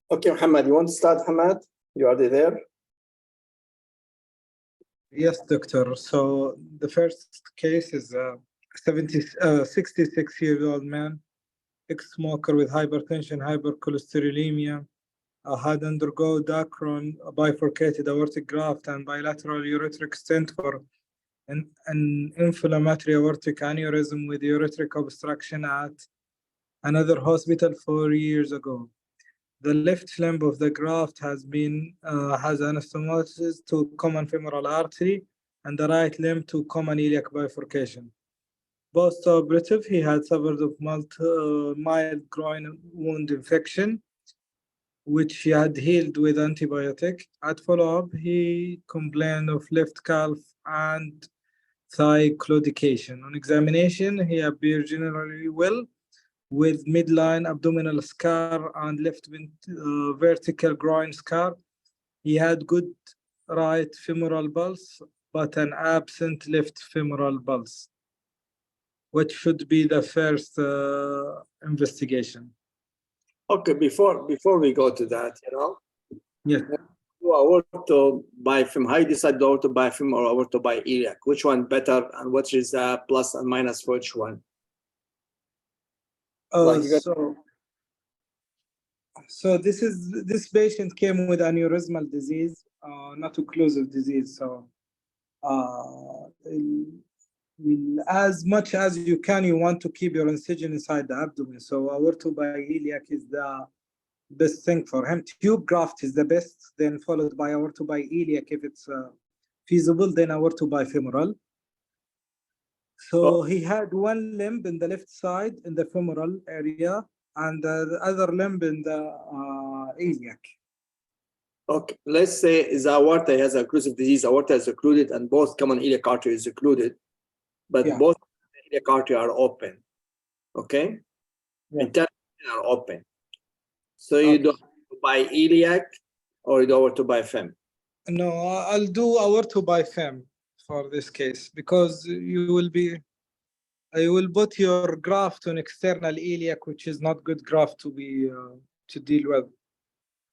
Okay, Muhammad, you want to start, Muhammad? You already there? Yes, doctor. So the first case is a 66-year-old man, ex-smoker with hypertension, hypercholesterolemia, had undergone Dacron, a bifurcated aortic graft, and bilateral ureteric stent for an inflammatory aortic aneurysm with ureteric obstruction at another hospital 4 years ago. The left limb of the graft has anastomosis to common femoral artery, and the right limb to common iliac bifurcation. Post-operative, he had suffered of mild groin wound infection, which he had healed with antibiotic. At follow-up, he complained of left calf and thigh claudication. On examination, he appeared generally well, with midline abdominal scar and left vertical groin scar. He had good right femoral pulse, but an absent left femoral pulse, which should be the first investigation. Okay, before we go to that, Yeah. Aorto bifem, how you decide the aorto bifem or aorto iliac? Which one better, and what is the plus and minus for which one? So this patient came with aneurysmal disease, not occlusive disease. So as much as you can, you want to keep your incision inside the abdomen. So aorto iliac is the best thing for him. Tube graft is the best, then followed by aorto iliac if it's feasible, then aorto femoral. So he had one limb in the left side in the femoral area, and the other limb in the iliac. Okay, let's say the aorta has occlusive disease, aorta is occluded, and both common iliac artery is occluded, but both iliac artery are open. Okay? Internal are open. So you do iliac or you do aorto fem? No, I'll do aorto fem for this case, because you will put your graft on external iliac, which is not good graft to deal with.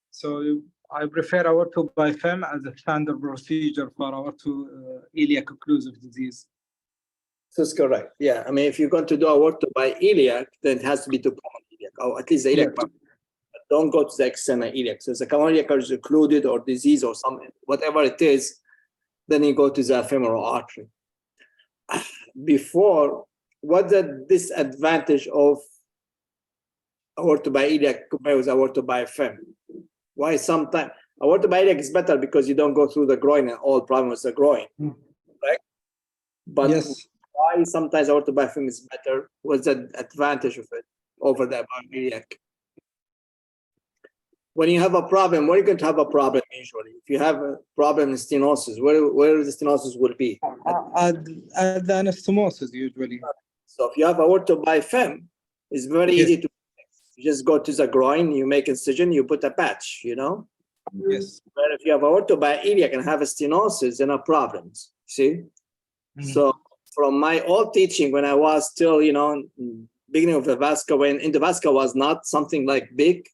So I prefer aorto fem as a standard procedure for aorto iliac occlusive disease. That's correct. Yeah, I mean, if you're going to do aorto iliac, then it has to be to common iliac, or at least the iliac part. But don't go to the external iliac. So if the common iliac is occluded or disease or something, whatever it is, then you go to the femoral artery. Before, what's the disadvantage of aorto iliac compared with aorto fem? Why sometimes aorto iliac is better because you don't go through the groin and all problems with the groin, right? But why sometimes aorto fem is better? What's the advantage of it over the iliac? When you have a problem, where are you going to have a problem usually? If you have a problem in stenosis, where the stenosis will be? At the anastomosis usually. So if you have aorto fem, it's very easy to fix. You just go to the groin, you make incision, you put a patch, Yes. But if you have aorto iliac and have a stenosis, then are problems. See? So from my old teaching, when I was still, beginning of the vascular, when in the vascular was not something like big,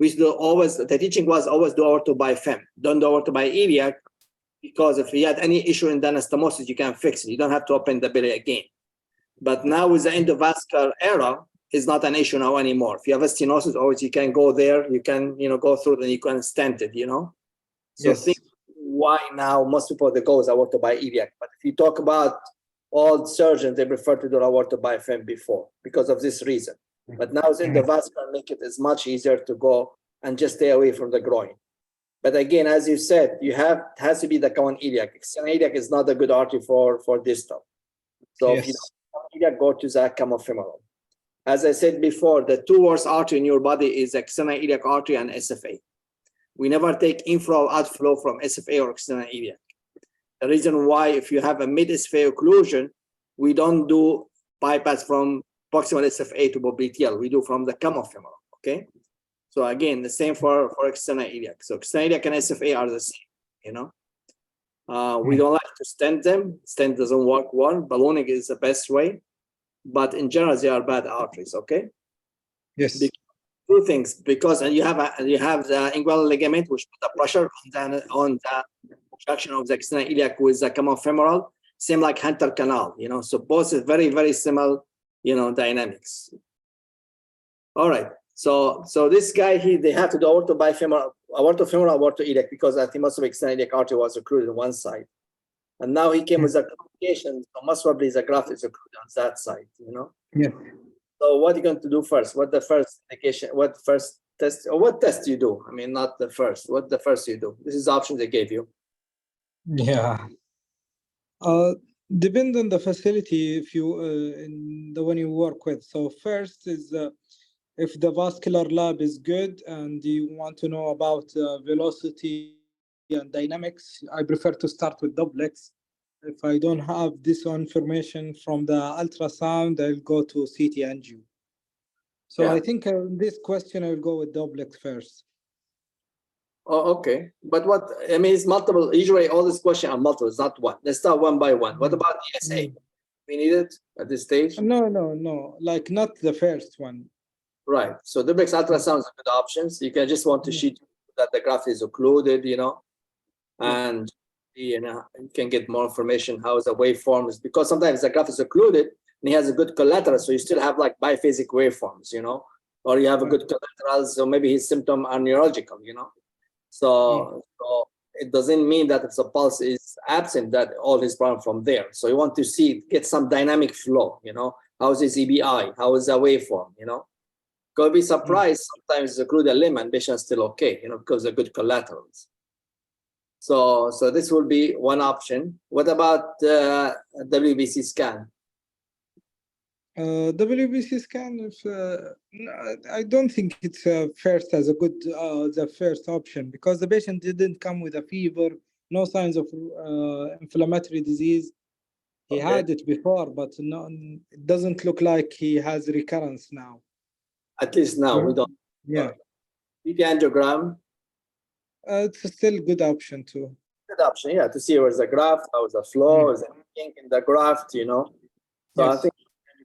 we used to always, the teaching was always do aorto fem. Don't do aorto iliac, because if you had any issue in the anastomosis, you can fix it. You don't have to open the belly again. But now with the endovascular era, it's not an issue now anymore. If you have a stenosis, always you can go there, you can, go through it and you can stent it, So think why now most people, they go with aorto iliac. But if you talk about all surgeons, they prefer to do aorto fem before because of this reason. But now it's endovascular, make it as much easier to go and just stay away from the groin. But again, as you said, it has to be the common iliac. External iliac is not a good artery for distal. So if you don't iliac, go to the common femoral. As I said before, the two worst artery in your body is external iliac artery and SFA. We never take inflow or outflow from SFA or external iliac. The reason why, if you have a mid-SFA occlusion, we don't do bypass from proximal SFA to popliteal. We do from the common femoral, okay? So again, the same for external iliac. So external iliac and SFA are the same, We don't like to stent them. Stent doesn't work well. Ballooning is the best way. But in general, they are bad arteries, okay? Yes. two things, because you have the inguinal ligament, which put the pressure on the junction of the external iliac with the common femoral, same like Hunter canal, you know. So both is very, very similar, you know, dynamics. All right. So this guy, they have to do aortofemoral, aortoiliac, because I think most of external iliac artery was occluded on one side. And now he came with a complication, so most probably the graft is occluded on that side, you know? Yeah. So what are you going to do first? What the first indication, what first test, or what test you do? I mean, not the first, what the first you do? This is the option they gave you. Yeah. Depend on the facility if you in the one you work with. So first is if the vascular lab is good and you want to know about velocity and dynamics, I prefer to start with duplex. If I don't have this information from the ultrasound, I'll go to CT angio. So Yeah. I think this question, I'll go with duplex first. Oh, okay. But what, I mean, it's multiple. Usually all these questions are multiple, it's not one. Let's start one by one. What about ESA? We need it at this stage? No, like not the first one. Right. So duplex ultrasound is a good option. So you can just want to sheet that the graft is occluded, you know, and you know, you can get more information how the waveforms, because sometimes the graft is occluded and he has a good collateral, so you still have like biphasic waveforms, you know, or you have a good collateral, so maybe his symptoms are neurological, you know. So it doesn't mean that if the pulse is absent, that all his problem from there. So you want to get some dynamic flow, you know, how is his EBI, how is the waveform, you know. Could be surprised sometimes the occluded limb and patient's still okay, you know, because they're good collaterals. So this will be one option. What about WBC scan? WBC scan, I don't think it's first as a good the first option, because the patient didn't come with a fever, no signs of inflammatory disease. He had it before, but no, it doesn't look like he has recurrence now. At least now we don't. Yeah. CT angiogram. It's still a good option too. Good option, yeah, to see where's the graft, how's the flow, is there anything in the graft, you know. So I think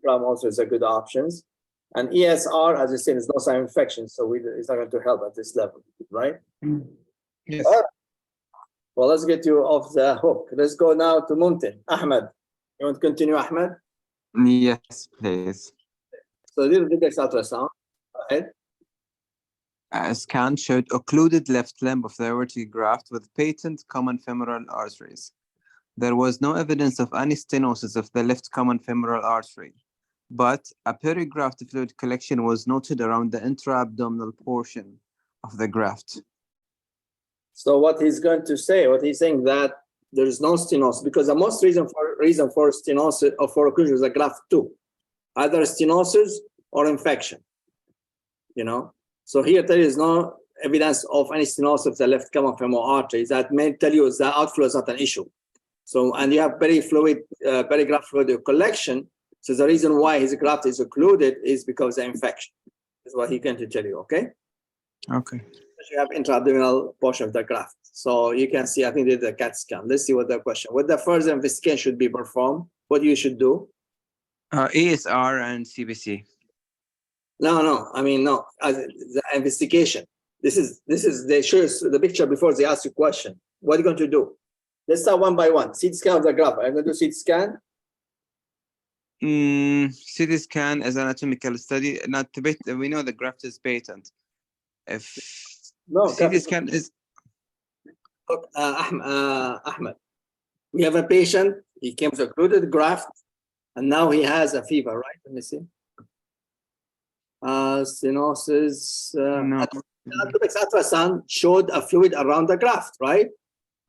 angiogram also is a good option. And ESR, as you said, is no sign of infection, so it's not going to help at this level, right? Yes. All right. Well, let's get you off the hook. Let's go now to Muntin. Ahmed, you want to continue, Ahmed? Yes, please. So this is the next ultrasound. Go ahead. A scan showed occluded left limb of the aortic graft with patent common femoral arteries. There was no evidence of any stenosis of the left common femoral artery, but a perigraft fluid collection was noted around the intra-abdominal portion of the graft. So what he's going to say, what he's saying that there is no stenosis, because the most reason for stenosis or for occlusion is a graft too, either stenosis or infection, you know. So here there is no evidence of any stenosis of the left common femoral artery. That may tell you the outflow is not an issue. So, and you have perigraft fluid collection. So the reason why his graft is occluded is because of the infection. That's what he can tell you, okay? Okay. You have intra-abdominal portion of the graft. So you can see, I think they did the CAT scan. Let's see what the question. What the further investigation should be performed? What you should do? ESR and CBC. No. I mean, no. The investigation. This is they show us the picture before they ask you question. What are you going to do? Let's start one by one. CT scan of the graft. I'm going to do CT scan. CT scan is an anatomical study. Not we know the graft is patent. If no, CT scan is. Look, Ahmed, we have a patient. He came with occluded graft, and now he has a fever. Right? Let me see. Stenosis. No. Ultrasound showed a fluid around the graft, right?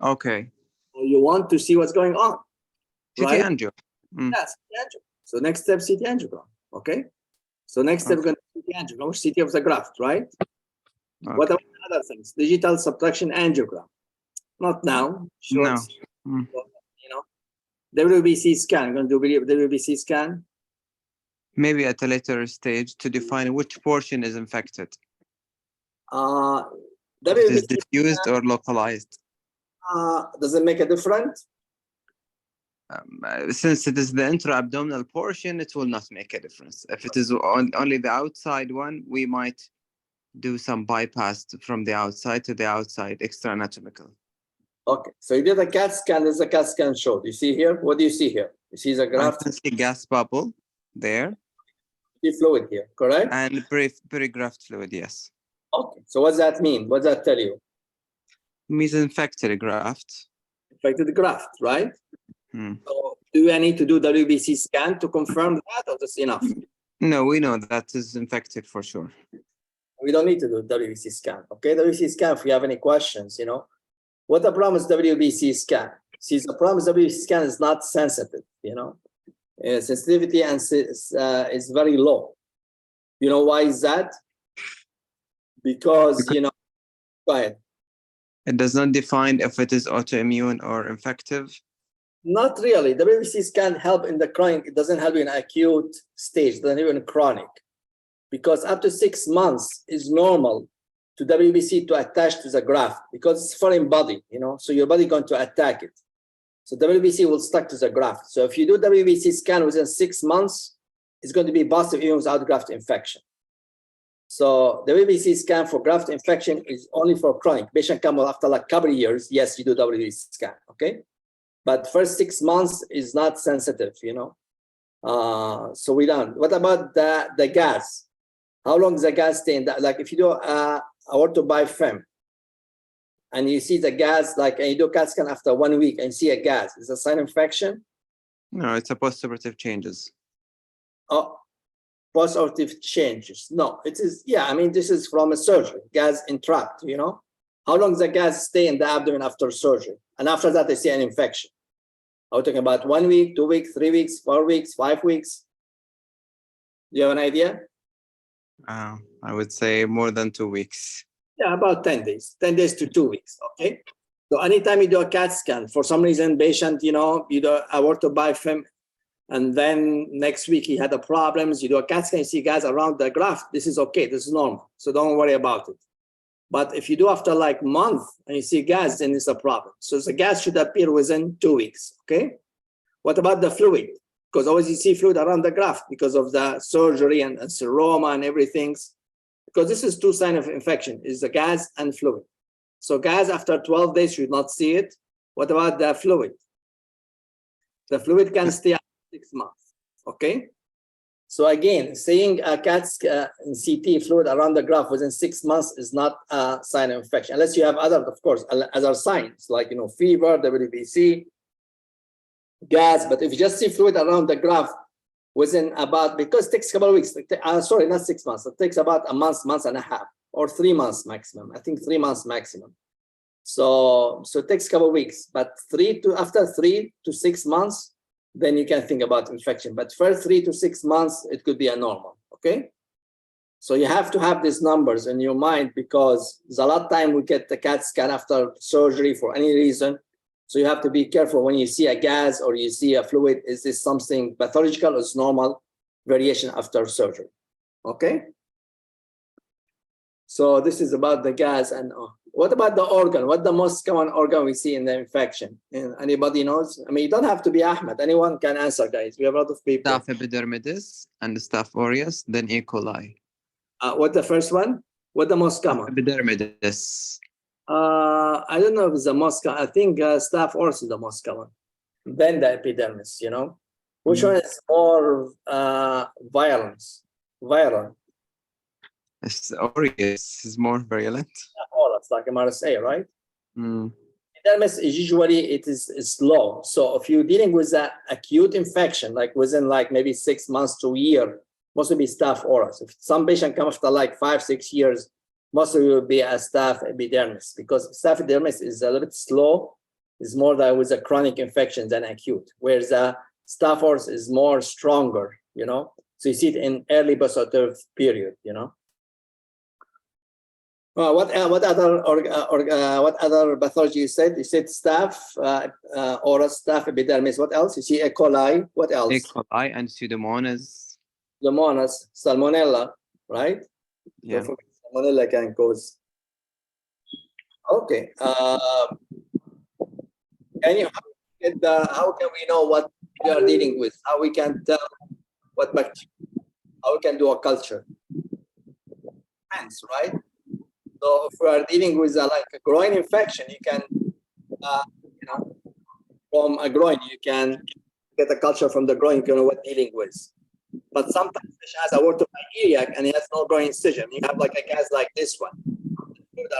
Okay. So you want to see what's going on, right? CT angio. Yes, CT angio. So next step, CT angiogram. Okay. So next step, we're going to CT angiogram, which CT of the graft, right? Okay. What about other things? Digital subtraction angiogram. Not now. Sure. No. You know, WBC scan. I'm going to do WBC scan. Maybe at a later stage to define which portion is infected. If it is diffused or localized. Does it make a difference? Since it is the intra-abdominal portion, it will not make a difference. If it is only the outside one, we might do some bypass from the outside to the outside, extra anatomical. Okay, so you did a CAT scan. This is a CAT scan showed. You see here? What do you see here? You see the I graft? can see gas bubble there You see fluid here, correct? and perigraft fluid, yes. Okay, so what does that mean? What does that tell you? Means infected graft. Infected graft, right? Hmm. So do I need to do WBC scan to confirm that, or just enough? No, we know that is infected for sure. We don't need to do WBC scan. Okay, WBC scan. If you have any questions, you know, what the problem is WBC scan. See, the problem is WBC scan is not sensitive. You know, sensitivity and is very low. You know why is that? Because you know, go ahead. It does not define if it is autoimmune or infective. Not really. WBC scan help in the chronic. It doesn't help you in acute stage. It doesn't help you in chronic, because up to 6 months is normal to WBC to attach to the graft because it's foreign body, you know. So your body going to attack it. So WBC will stuck to the graft. So if you do WBC scan within 6 months, it's going to be positive even without graft infection. So the WBC scan for graft infection is only for chronic. Patient come after like a couple of years, yes, you do WBC scan, okay? But first 6 months is not sensitive, you know. So we don't. What about the gas? How long does the gas stay in that? Like if you do aorto biofilm and you see the gas, like and you do CAT scan after 1 week and you see a gas, is a sign of infection? No, it's a postoperative changes. Oh, postoperative changes. No, it is, yeah, I mean, this is from a surgery, gas entrapped, you know. How long does the gas stay in the abdomen after surgery? And after that, they see an infection. Are we talking about 1 week, 2 weeks, 3 weeks, 4 weeks, 5 weeks? Do you have an idea? I would say more than 2 weeks. Yeah, about 10 days, 10 days to 2 weeks, okay? So anytime you do a CAT scan, for some reason, patient, you know, you do aorto biofilm, and then next week he had the problems, you do a CAT scan, you see gas around the graft, this is okay, this is normal, so don't worry about it. But if you do after like month and you see gas, then it's a problem. So the gas should appear within 2 weeks, okay? What about the fluid? Because always you see fluid around the graft because of the surgery and seroma and everything. Because this is 2 signs of infection, is the gas and fluid. So gas after 12 days, you should not see it. What about the fluid? The fluid can stay up to 6 months, okay? So again, seeing a CAT CT fluid around the graft within 6 months is not a sign of infection, unless you have other, of course, other signs like, you know, fever, WBC, gas. But if you just see fluid around the graft within about, because it takes a couple of weeks, sorry, not 6 months, it takes about a month, month and a half, or 3 months maximum. I think 3 months maximum. So it takes a couple of weeks, but after 3 to 6 months, then you can think about infection. But first 3 to 6 months, it could be a normal, okay? So you have to have these numbers in your mind, because there's a lot of time we get the CAT scan after surgery for any reason. So you have to be careful when you see a gas or you see a fluid, is this something pathological or is normal variation after surgery, okay? So this is about the gas. And what about the organ? What the most common organ we see in the infection? And anybody knows? I mean, you don't have to be Ahmed. Anyone can answer, guys. We have a lot of people. Staph epidermidis and Staph aureus, then E. coli. What the first one? What the most common? Epidermidis. I don't know if it's the most common. I think Staph aureus is the most common. Then the epidermis, you know. Which one is more violent? Aureus is more virulent. Aureus, like MRCS, right? Epidermis is usually it is slow. So if you're dealing with an acute infection, like within like maybe 6 months to a year, mostly be Staph aureus. If some patient comes after like 5-6 years, mostly will be a Staph epidermis, because Staph epidermis is a little bit slow. It's more that with a chronic infection than acute, whereas Staph aureus is more stronger, you know. So you see it in early postoperative period, you know. What other pathology you said? You said Staph aureus, Staph epidermis. What else? You see E. coli. What else? E. coli and Pseudomonas. Pseudomonas, Salmonella, right? Yeah. Salmonella can cause. Okay. How can we know what we are dealing with? How we can tell what bacteria? How we can do a culture? groins, right? So if we are dealing with like a groin infection, you can, you know, from a groin, you can get a culture from the groin, you know what dealing with. But sometimes fish has aortoiliac and he has no groin incision. You have like a gas like this one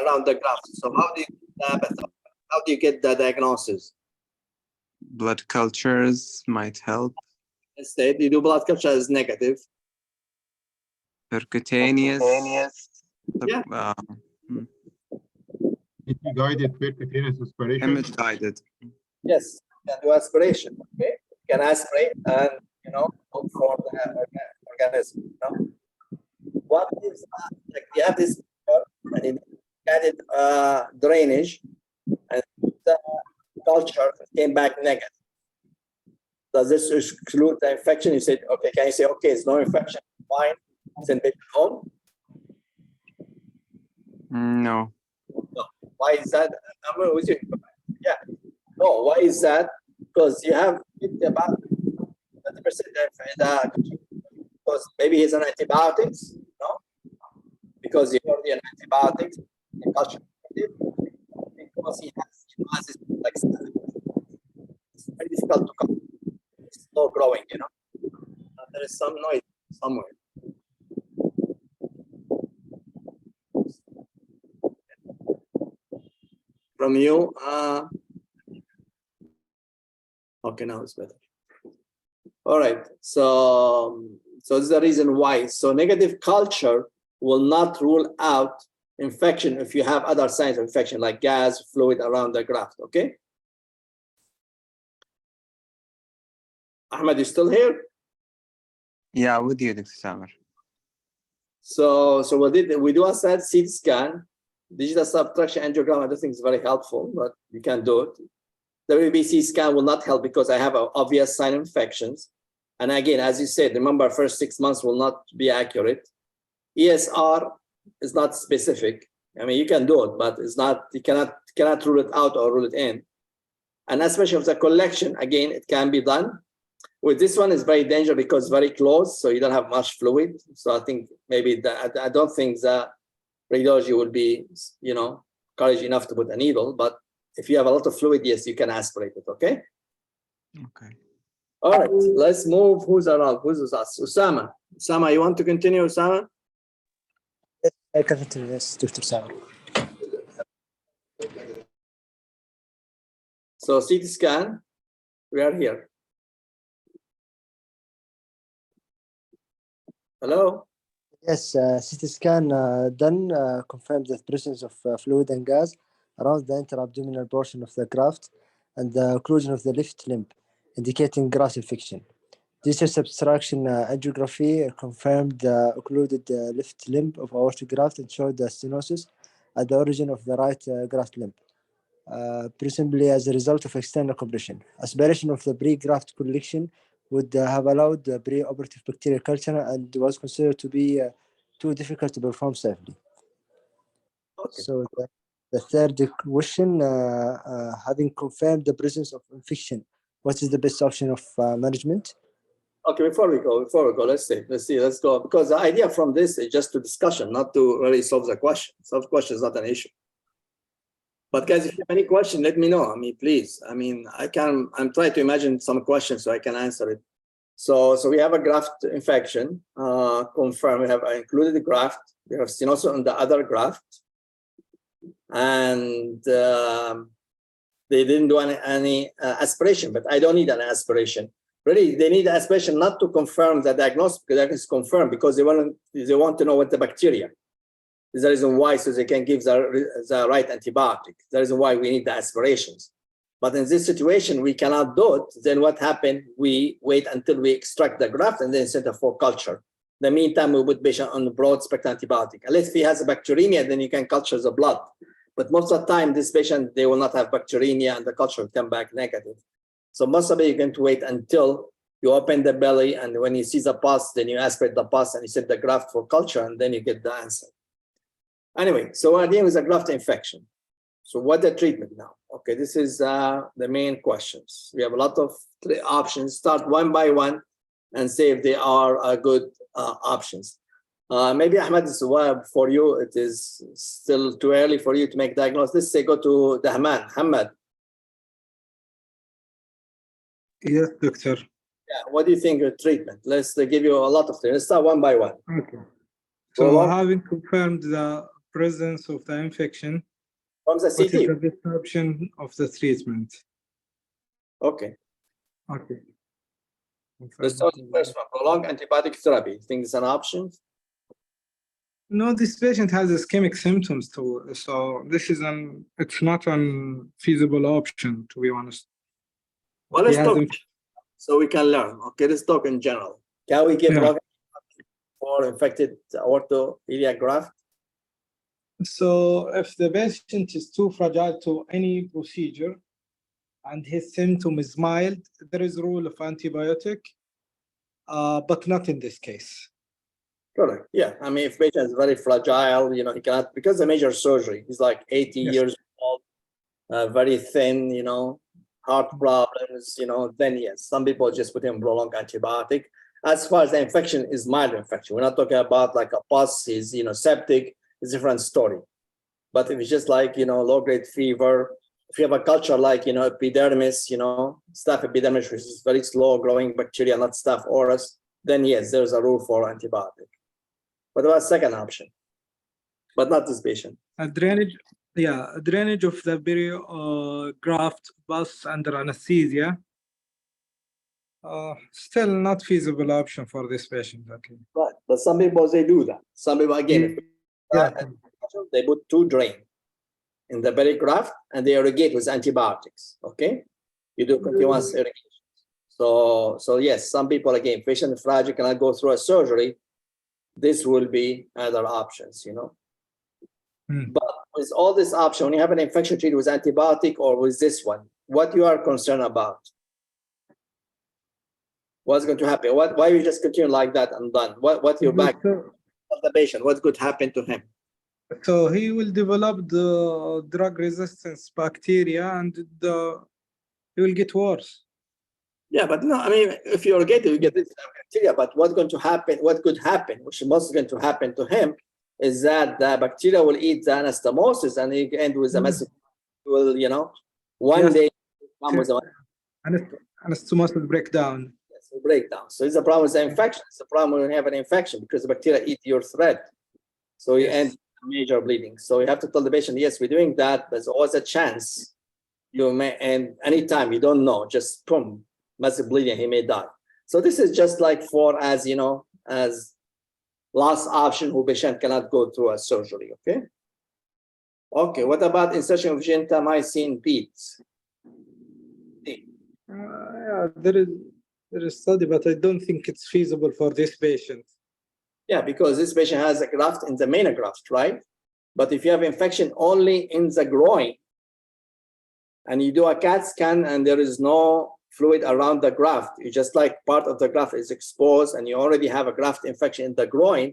around the graft. So how do you get the diagnosis? Blood cultures might help. Instead, you do blood culture as negative. Percutaneous. Yeah. Guided percutaneous aspiration. Image guided. Yes, you can do aspiration. Okay, you can aspirate and look for the organism. What is like you have this and you added drainage and the culture came back negative. Does this exclude the infection? You said, okay, can you say, okay, it's no infection, fine, send patient home? No. No. Why is that? I'm with you. Yeah. No, why is that? Because you have about 30% because maybe he's on antibiotics, no? Because he's already on antibiotics, in culture, because he has this, like, it's very difficult to come. It's slow growing, there is some noise somewhere. From you, okay, now it's better. All right, so this is the reason why. So negative culture will not rule out infection if you have other signs of infection like gas, fluid around the graft, okay? Ahmed, you still here? Yeah, with you, Dr. Samer. So we do a CT scan, digital subtraction angiogram. I don't think it's very helpful, but you can do it. The WBC scan will not help because I have an obvious sign of infections. And again, as you said, remember, first 6 months will not be accurate. ESR is not specific. I mean, you can do it, but it's not. You cannot rule it out or rule it in. And especially if the collection, again, it can be done. With this one, it's very dangerous because it's very close, so you don't have much fluid. So I think maybe I don't think the radiology will be, courage enough to put a needle. But if you have a lot of fluid, yes, you can aspirate it. Okay. Okay. All right. Let's move. Who's around? Who's with us? Usama. Usama, you want to continue, Usama? Yes, I can continue. Yes, Dr. Samer. So CT scan. We are here. Hello. Yes, CT scan done confirmed the presence of fluid and gas around the intra-abdominal portion of the graft and the occlusion of the left limb, indicating graft infection. Digital subtraction angiography confirmed the occluded left limb of aortic graft and showed the stenosis at the origin of the right graft limb, presumably as a result of external compression. Aspiration of the pre-graft collection would have allowed the pre-operative bacterial culture and was considered to be too difficult to perform safely. Okay. So the third question, having confirmed the presence of infection, what is the best option of management? Okay, before we go, let's go, because the idea from this is just to discussion, not to really solve the question. Solve the question is not an issue. But guys, if you have any question, let me know. I mean, please. I mean, I'm trying to imagine some questions so I can answer it. So we have a graft infection, confirmed. We have included the graft. We have stenosis on the other graft. And they didn't do any aspiration, but I don't need an aspiration. Really, they need aspiration not to confirm the diagnosis, because that is confirmed because they want to know what the bacteria. Is the reason why, so they can give the right antibiotic. The reason why we need the aspirations. But in this situation, we cannot do it. Then what happened? We wait until we extract the graft and then send it for culture. In the meantime, we put patient on broad spectrum antibiotic. Unless if he has a bacteremia, then you can culture the blood. But most of the time, this patient, they will not have bacteremia and the culture will come back negative. So most of it, you're going to wait until you open the belly, and when you see the pus, then you aspirate the pus and you send the graft for culture, and then you get the answer. Anyway, so we're dealing with a graft infection. So what the treatment now? Okay, this is the main questions. We have a lot of options. Start one by one and say if they are good options. Maybe Ahmed, is why for you it is still too early for you to make diagnosis. Let's say go to Dahman. Hamad, Yes, doctor. yeah, what do you think of treatment? Let's give you a lot of things. Let's start one by one. Okay. Go So on. having confirmed the presence of the infection, From the what is CT. the best option of the treatment? Okay. Okay. Let's start with the first one. Prolonged antibiotic therapy. Think it's an option? No, this patient has ischemic symptoms too, so this is it's not an feasible option, to be honest. Well, He let's has talk inf- so we can learn. Okay, let's talk in general. Can we give Yeah. long for infected aortoiliac graft? So if the patient is too fragile to any procedure and his symptom is mild, there is rule of antibiotic, but not in this case. Correct. Yeah. I mean, if patient is very fragile, you know, he cannot, because the major surgery, he's like 80 Yes. years old, very thin, you know, heart problems, you know, then yes, some people just put him prolonged antibiotic. As far as the infection is mild infection, we're not talking about like a pus, he's, you know, septic, it's a different story. But if it's just like, you know, low-grade fever, if you have a culture like, you know, epidermis, you know, staph epidermis, which is very slow-growing bacteria, not staph aureus, then yes, there's a rule for antibiotic. What about second option? But not this patient. A drainage, a drainage of the graft pus under anesthesia. Still not feasible option for this patient. Okay. Right. But some people, they do that. Some people, again, Yeah. they put two drain in the belly graft and they irrigate with antibiotics. Okay. You do continuous irrigation. So yes, some people, again, patient fragile cannot go through a surgery. This will be other options, you know. But with all this option, when you have an infection treated with antibiotic or with this one, what you are concerned about? What's going to happen? Why you just continue like that and done? What your back of the patient? What could happen to him? So he will develop the drug resistance bacteria and he will get worse. Yeah, but no, I mean, if you irrigate it, you get this bacteria. But what's going to happen? What could happen? Which is most going to happen to him is that the bacteria will eat the anastomosis and he end with a message. Will, you know, one day come with a anastomosis breakdown. breakdown. So it's a problem with the infection. It's a problem when you have an infection because the bacteria eat your thread. So you end major bleeding. So you have to tell the patient, yes, we're doing that. There's always a chance you may, and anytime you don't know, just boom, massive bleeding, he may die. So this is just like for, as you know, as last option who patient cannot go through a surgery, okay? Okay, what about insertion of gentamicin beads? Yeah, there is study, but I don't think it's feasible for this patient. Yeah, because this patient has a graft in the main graft, right? But if you have infection only in the groin and you do a CAT scan and there is no fluid around the graft, you just like part of the graft is exposed and you already have a graft infection in the groin,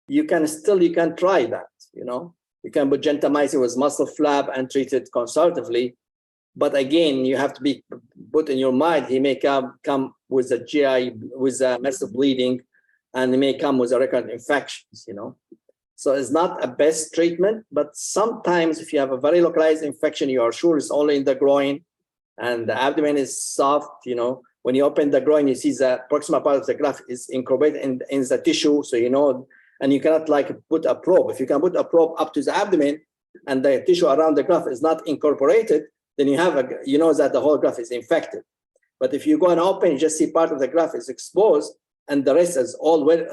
you can try that, you know? You can put gentamicin with muscle flap and treat it conservatively. But again, you have to be put in your mind, he may come with a GI, with a massive bleeding, and he may come with a recurrent infections, you know. So it's not a best treatment, but sometimes if you have a very localized infection, you are sure it's only in the groin and the abdomen is soft, you know, when you open the groin, you see the proximal part of the graft is incorporated in the tissue. So, you know, and you cannot like put a probe. If you can put a probe up to the abdomen and the tissue around the graft is not incorporated, then you have you know that the whole graft is infected. But if you go and open, you just see part of the graft is exposed and the rest is all well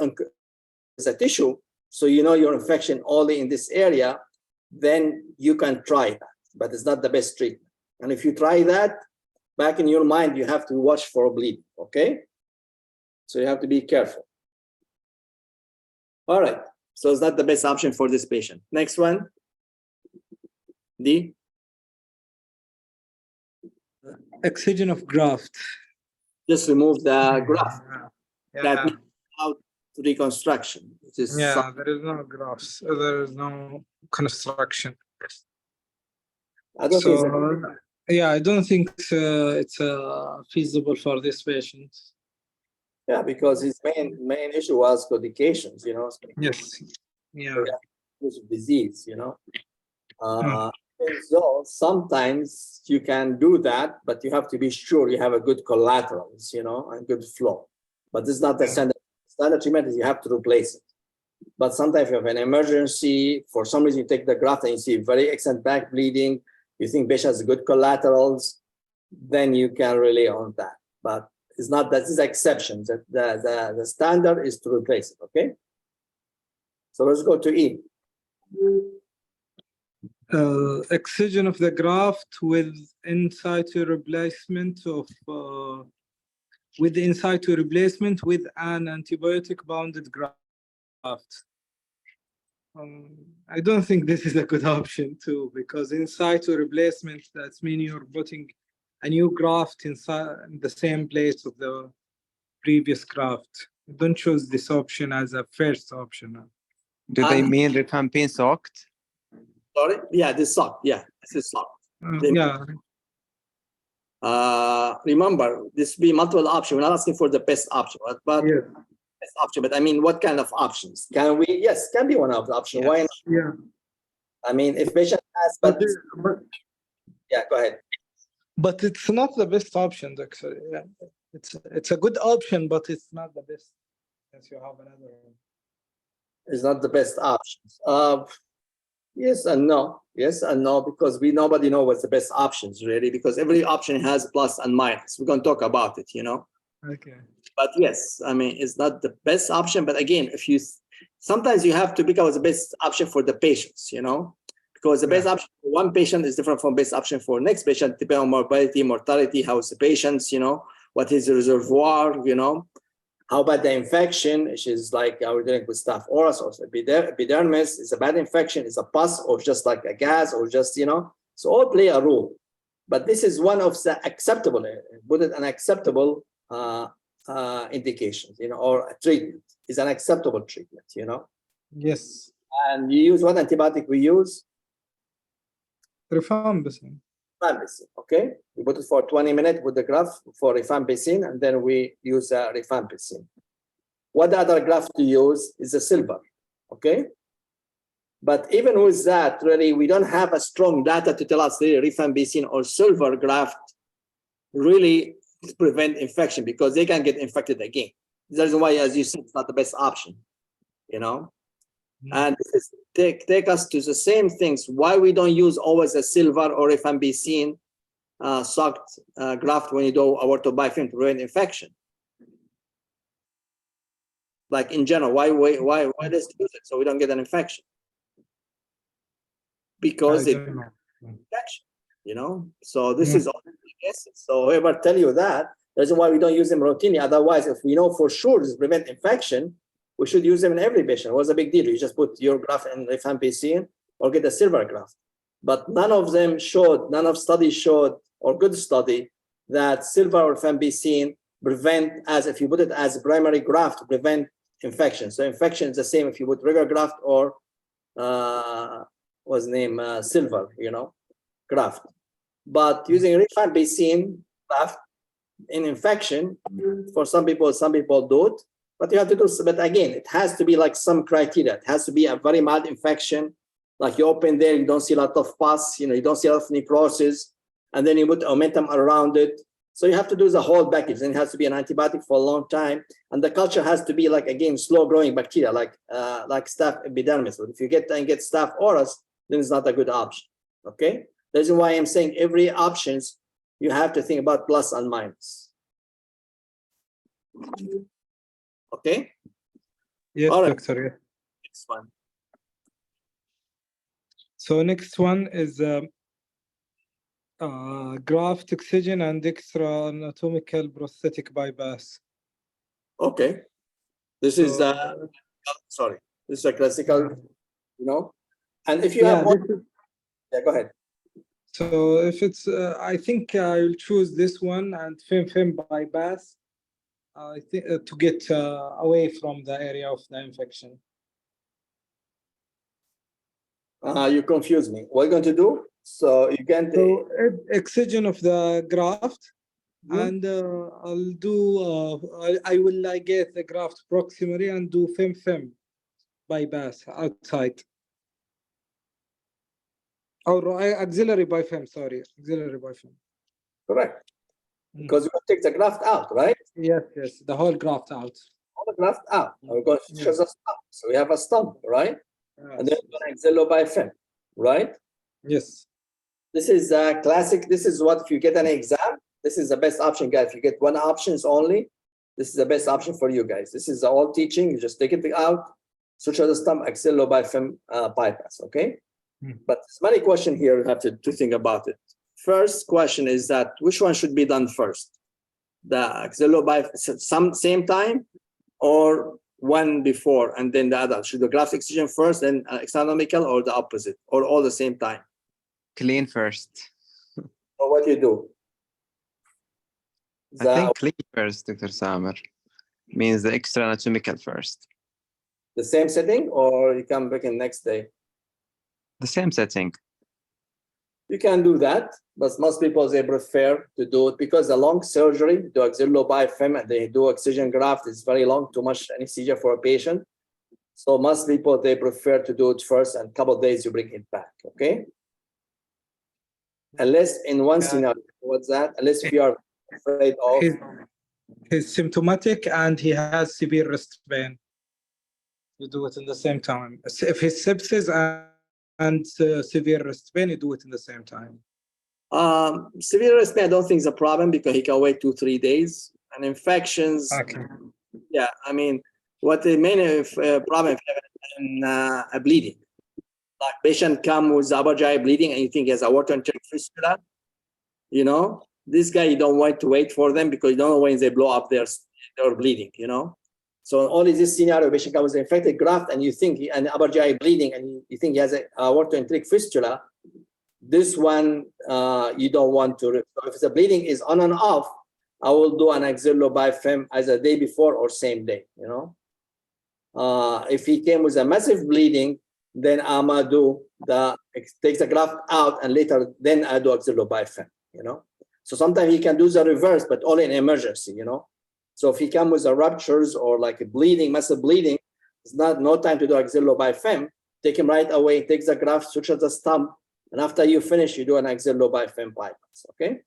as a tissue. So you know your infection only in this area, then you can try that, but it's not the best treatment. And if you try that, back in your mind, you have to watch for bleeding, okay? So you have to be careful. All right, so it's not the best option for this patient. Next one, D. Excision of graft. Just remove the graft. Yeah. That means out reconstruction. There is no grafts. There is no construction. I don't think I don't think it's feasible for this patient. Yeah, because his main issue was complications, you know, Yes. Yeah. disease, you know. And so sometimes you can do that, but you have to be sure you have a good collaterals, you know, and good flow. But this is not the standard. Standard treatment is you have to replace it. But sometimes if you have an emergency, for some reason you take the graft and you see very excellent back bleeding, you think patient has good collaterals, then you can rely on that. But it's not that, this is exceptions. The standard is to replace it, okay? So let's go to E. Excision of the graft with in situ replacement of with an antibiotic bounded graft. I don't think this is a good option too, because in situ replacement, that's mean you're putting a new graft inside in the same place of the previous graft. Don't choose this option as a first option. Do they mean rifampin soaked? Sorry? Yeah, this socked. Yeah, this is socked. Yeah. Remember, this be multiple option. We're not asking for the best option, but Yeah. best option. But I mean, what kind of options? Can we? Yes, can be one of the options. Yes. Why not? Yeah. I mean, if patient has, but yeah, go ahead. But it's not the best option, actually. Yeah. It's a good option, but it's not the best. Yes, you have another one. It's not the best options. Yes and no. Yes and no, because nobody knows what's the best options really, because every option has plus and minus. We're going to talk about it, you know. Okay. But yes, I mean, it's not the best option. But again, if you sometimes you have to pick out the best option for the patients, you know, because the best option for one patient is different from best option for next patient, depending on morbidity, mortality, how's the patient's, you know, what is the reservoir, you know, how about the infection, which is like we're dealing with staph aureus or epidermis, is a bad infection, is a pus or just like a gas or just, you know, so all play a role. But this is one of the acceptable, put it an acceptable indications, you know, or a treatment is an acceptable treatment, you know. Yes. And you use what antibiotic we use? Rifampicin. Rifampicin, okay? We put it for 20 minutes with the graft for rifampicin, and then we use rifampicin. What other graft to use is a silver, okay? But even with that, really, we don't have a strong data to tell us really rifampicin or silver graft really prevent infection, because they can get infected again. That's why, as you said, it's not the best option, you know? And this is take us to the same things. Why we don't use always a silver or rifampicin soaked graft when you do aortobiofilm to prevent infection? Like in general, why let's use it so we don't get an infection? Because it's infection, you know. So this is all the essence. So whoever tell you that, that's why we don't use them routinely. Otherwise, if we know for sure this prevent infection, we should use them in every patient. What's the big deal? You just put your graft in rifampicin or get a silver graft. But none of them showed, none of studies showed, or good study, that silver or rifampicin prevent, as if you put it as a primary graft, to prevent infection. So infection is the same if you put regular graft or what's the name, silver, you know, graft. But using rifampicin graft in infection, for some people do it. But you have to do, but again, it has to be like some criteria. It has to be a very mild infection. Like you open there, you don't see a lot of pus, you know, you don't see a lot of necrosis, and then you put omentum around it. So you have to do the whole package. Then it has to be an antibiotic for a long time. And the culture has to be like, again, slow growing bacteria, like staph epidermis. But if you get staph aureus, then it's not a good option, okay? That's why I'm saying every options, you have to think about plus and minus. Okay. Yes, all right. doctor. Next one. So next one is graft excision and extra anatomical prosthetic bypass. Okay. This is sorry. This is a classical, you know. And if you have one, yeah, go ahead. So if it's, I think I'll choose this one and fem bypass. I think to get away from the area of the infection. You confuse me. What are you going to do? So you can excision of the graft And I'll do, I will ligate the graft proximally and do fem bypass outside. Or auxiliary by fem, sorry, auxiliary by fem. Correct. Because you take the graft out, right? Yes, the whole graft out. All the graft out. We're going to Yes. a stump. So we have a stump, right? And then Yes. axillo by fem, right? Yes. This is classic. This is what, if you get an exam, this is the best option, guys. If you get one options only, this is the best option for you guys. This is all teaching. You just take it out, suture the stump, axillo by fem bypass, okay? But there's many questions here. You have to think about it. First question is that which one should be done first? The axillo by same time or one before and then the other? Should the graft excision first, then external or the opposite, or all the same time? Clean first. Or what you do? I think clean first, Dr. Samer. Means the extra anatomical first. The same setting, or you come back in next day? The same setting. You can do that, but most people, they prefer to do it because the long surgery, the axillo by fem, and they do excision graft, is very long, too much anesthesia for a patient. So most people, they prefer to do it first, and a couple of days you bring it back, okay? Unless in one scenario, what's that? Unless if you are afraid of... He's symptomatic and he has severe wrist pain. You do it in the same time. If his sepsis and severe wrist pain, you do it in the same time. Severe wrist pain, I don't think is a problem because he can wait 2-3 days. And infections, Okay. yeah, I mean, what the main problem is a bleeding. Like patient come with upper GI bleeding and you think he has a water intake fistula, you know, this guy, you don't want to wait for them because you don't know when they blow up their bleeding, you know. So only this scenario, patient comes with infected graft and you think an upper GI bleeding and you think he has a water intake fistula, this one you don't want to. So if the bleeding is on and off, I will do an axillo by fem either day before or same day, you know. If he came with a massive bleeding, then I'm gonna do take the graft out and later then I do axillo by fem, you know. So sometimes he can do the reverse, but only in emergency, you know. So if he comes with a ruptures or like a bleeding, massive bleeding, it's no time to do axillo by fem. Take him right away, take the graft, suture the stump, and after you finish, you do an axillo by fem bypass, okay?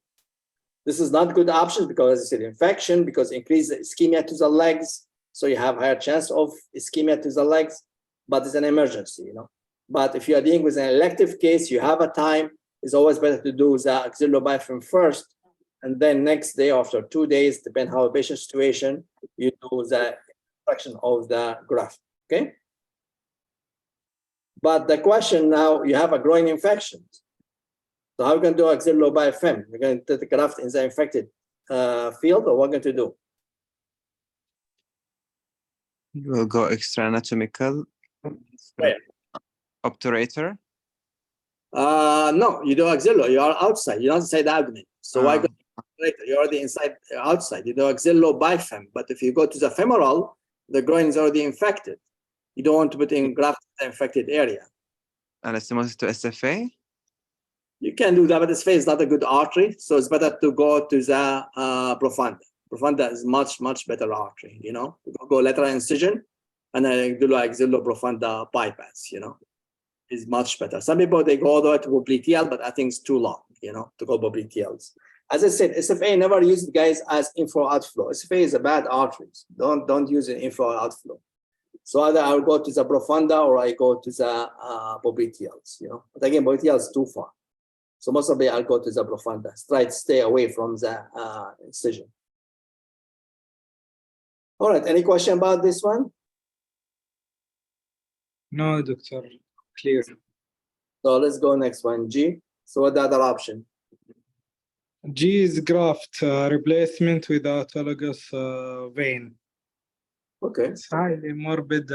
This is not good option because, as I said, infection, because increase the ischemia to the legs, so you have higher chance of ischemia to the legs, but it's an emergency, you know. But if you are dealing with an elective case, you have a time, it's always better to do the axillo by fem first, and then next day, after 2 days, depend how a patient situation, you do the extraction of the graft, okay? But the question now, you have a groin infection. So how are we going to do axillo by fem? We're going to take the graft in the infected field, or what we're going to do? You will go extra anatomical. Where? Obturator. No, you do axillo. You are outside. You're not inside the abdomen. So why go to obturator? You're already inside, outside. You do axillo by fem. But if you go to the femoral, the groin is already infected. You don't want to put in graft in the infected area. Anastomosis to SFA. You can do that, but SFA is not a good artery, so it's better to go to the profunda. Profunda is much, much better artery, you know. Go lateral incision, and then do axillo profunda bypass, you know, is much better. Some people, they go all the way to popliteal, but I think it's too long, you know, to go popliteals. As I said, SFA never use it, guys, as inflow outflow. SFA is a bad artery. Don't use it inflow outflow. So either I'll go to the profunda or I go to the popliteals, you know. But again, popliteal is too far. So most of the I'll go to the profunda. Try to stay away from the incision. All right, any question about this one? No, doctor, clear. So let's go next one, G. So what the other option? G is graft replacement with autologous vein. Okay. It's highly morbid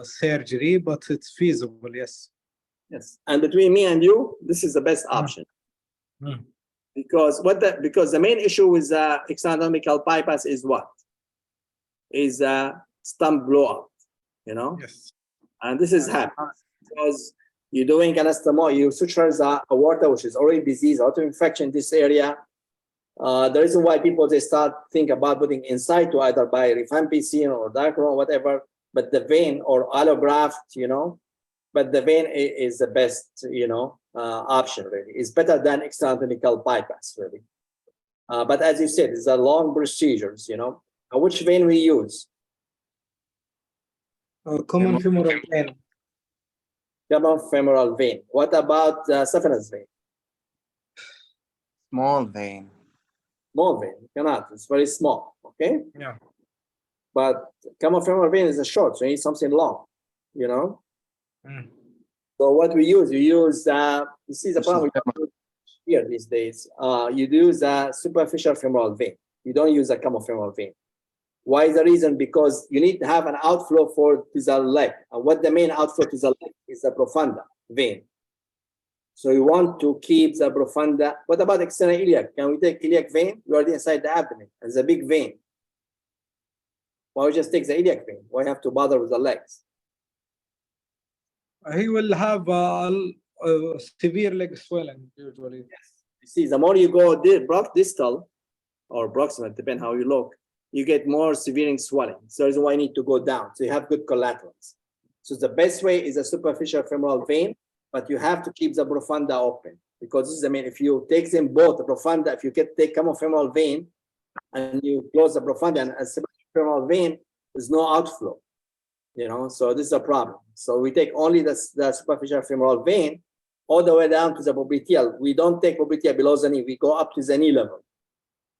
surgery, but it's feasible, yes. Yes, and between me and you, this is the best option. Because the main issue with the extranatomical bypass is what? Is stump blowout, you know? Yes. And this is happening because you're doing anastomosis, you suture the aorta, which is already diseased, autoinfection in this area. The reason why people they start think about putting inside to either by rifampicin or diachrome or whatever, but the vein or allograft, you know, but the vein is the best, you know, option really. It's better than extranatomical bypass really. But as you said, it's a long procedures, you know. Which vein we use? Common femoral vein. Common femoral vein. What about saphenous vein? Small vein. Small vein, you cannot. It's very small. Okay. Yeah. But common femoral vein is a short, so you need something long, you know. Mm. So what we use, you see the problem here these days. You use a superficial femoral vein. You don't use a common femoral vein. Why is the reason? Because you need to have an outflow for the leg. And what the main outflow to the leg is the profunda vein. So you want to keep the profunda. What about external iliac? Can we take iliac vein? You are inside the abdomen. It's a big vein. Why we just take the iliac vein? Why have to bother with the legs? He will have severe leg swelling usually. Yes. You see, the more you go distal or proximal, depending how you look, you get more severe swelling. So that's why you need to go down. So you have good collaterals. So the best way is a superficial femoral vein, but you have to keep the profunda open because this is the main. If you take them both, the profunda, if you take common femoral vein and you close the profunda and a superficial femoral vein, there's no outflow. You know, so this is a problem. So we take only the superficial femoral vein all the way down to the popliteal. We don't take popliteal below the knee. We go up to the knee level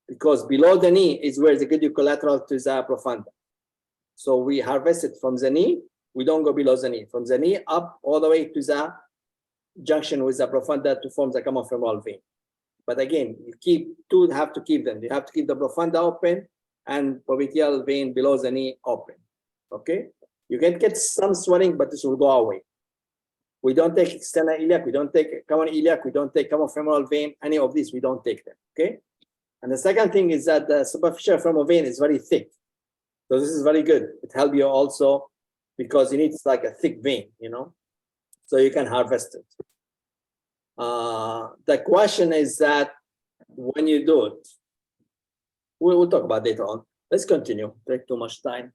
because below the knee is where the good collateral to the profunda. So we harvest it from the knee. We don't go below the knee. From the knee up all the way to the junction with the profunda to form the common femoral vein. But again, you have to keep them. You have to keep the profunda open and popliteal vein below the knee open. Okay. You can get some swelling, but this will go away. We don't take external iliac, we don't take common iliac, we don't take common femoral vein, any of these, we don't take them, okay? And the second thing is that the superficial femoral vein is very thick. So this is very good. It helps you also because you need like a thick vein, you know? So you can harvest it. The question is that when you do it, we'll talk about later on. Let's continue, take too much time.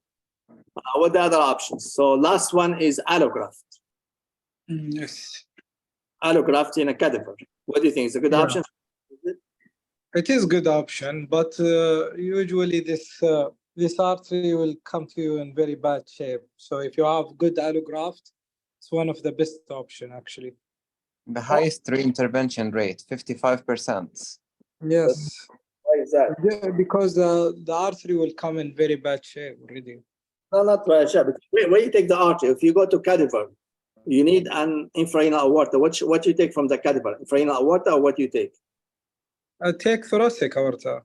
What are the other options? So last one is allograft. Yes. Allograft in a cadaver. What do you think? Is a good option? It is a good option, but usually this artery will come to you in very bad shape. So if you have good allograft, it's one of the best option actually. The highest reintervention rate, 55%. Yes. Why is that? Yeah, because the artery will come in very bad shape already. No, not right. Where you take the artery? If you go to cadaver, you need an infrarenal aorta. What you take from the cadaver? Infrarenal aorta or what you take? I take thoracic aorta.